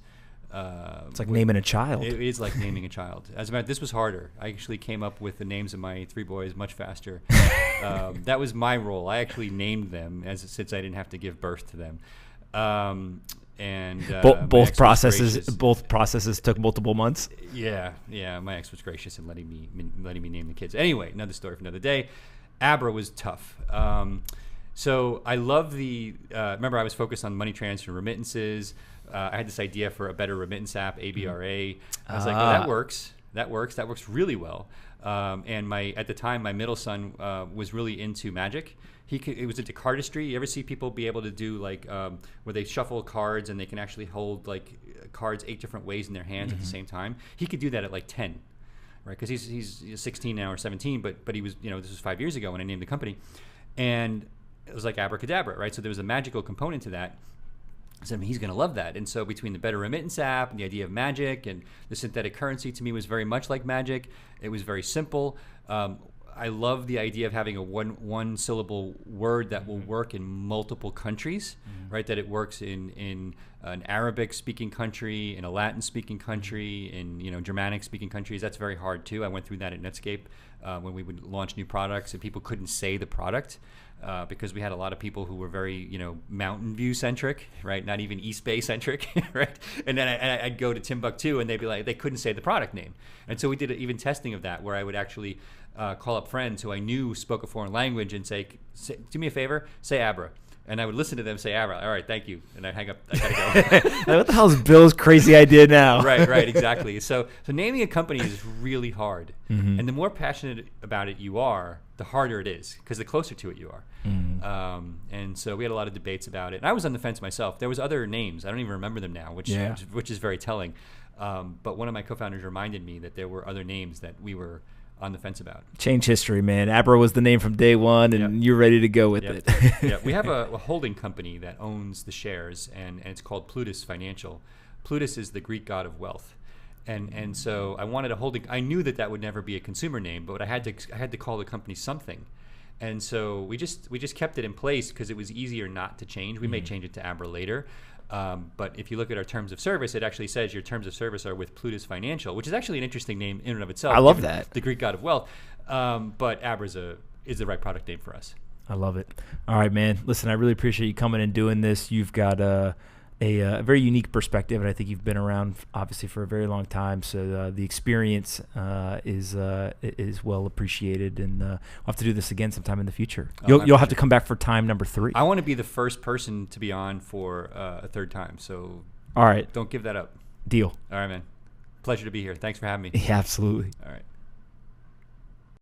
It's like naming a child. It is like naming a child. As a matter, this was harder. I actually came up with the names of my 3 boys much faster. That was my role. I actually named them since I didn't have to give birth to them. Both processes took multiple months. Yeah. My ex was gracious in letting me name the kids. Anyway, another story for another day. Abra was tough. So I love remember I was focused on money transfer and remittances. I had this idea for a better remittance app, ABRA. I was like, well, that works. That works really well. And at the time, my middle son was really into magic. He was into cardistry. You ever see people be able to do where they shuffle cards and they can actually hold cards 8 different ways in their hands at the same time? He could do that at 10, right? Because he's 16 now or 17, but he was, this was 5 years ago when I named the company. And it was like abracadabra, right? So there was a magical component to that. So he's going to love that. And so between the better remittance app and the idea of magic and the synthetic currency, to me was very much like magic. It was very simple. I love the idea of having a one syllable word that will work in multiple countries, right? That it works in an Arabic speaking country, in a Latin speaking country, in Germanic speaking countries. That's very hard too. I went through that at Netscape when we would launch new products and people couldn't say the product. Because we had a lot of people who were very, Mountain View centric, right? Not even East Bay centric, right? And then I'd go to Timbuktu and they'd be like, they couldn't say the product name. And so we did even testing of that where I would actually call up friends who I knew spoke a foreign language and say, do me a favor, say Abra. And I would listen to them say Abra. All right, thank you. And I'd hang up. I gotta go. What the hell is Bill's crazy idea now? Right, exactly. So naming a company is really hard. And the more passionate about it you are, the harder it is because the closer to it you are. And so we had a lot of debates about it. And I was on the fence myself. There was other names. I don't even remember them now, which is very telling. But one of my co-founders reminded me that there were other names that we were on the fence about. Change history, man. Abra was the name from day one, and you're ready to go with it. Yeah, we have a holding company that owns the shares, and it's called Plutus Financial. Plutus is the Greek god of wealth. And so I wanted a holding. I knew that would never be a consumer name, but I had to call the company something. And so we just kept it in place because it was easier not to change. We may change it to Abra later. But if you look at our terms of service, it actually says your terms of service are with Plutus Financial, which is actually an interesting name in and of itself. I love that. The Greek god of wealth. But Abra is the right product name for us. I love it. All right, man. Listen, I really appreciate you coming and doing this. You've got a very unique perspective, and I think you've been around obviously for a very long time. So the experience is well appreciated, and we'll have to do this again sometime in the future. You'll have to come back for time number 3. I want to be the first person to be on for a third time. So all right, don't give that up. Deal. All right, man. Pleasure to be here. Thanks for having me. Yeah, absolutely. All right.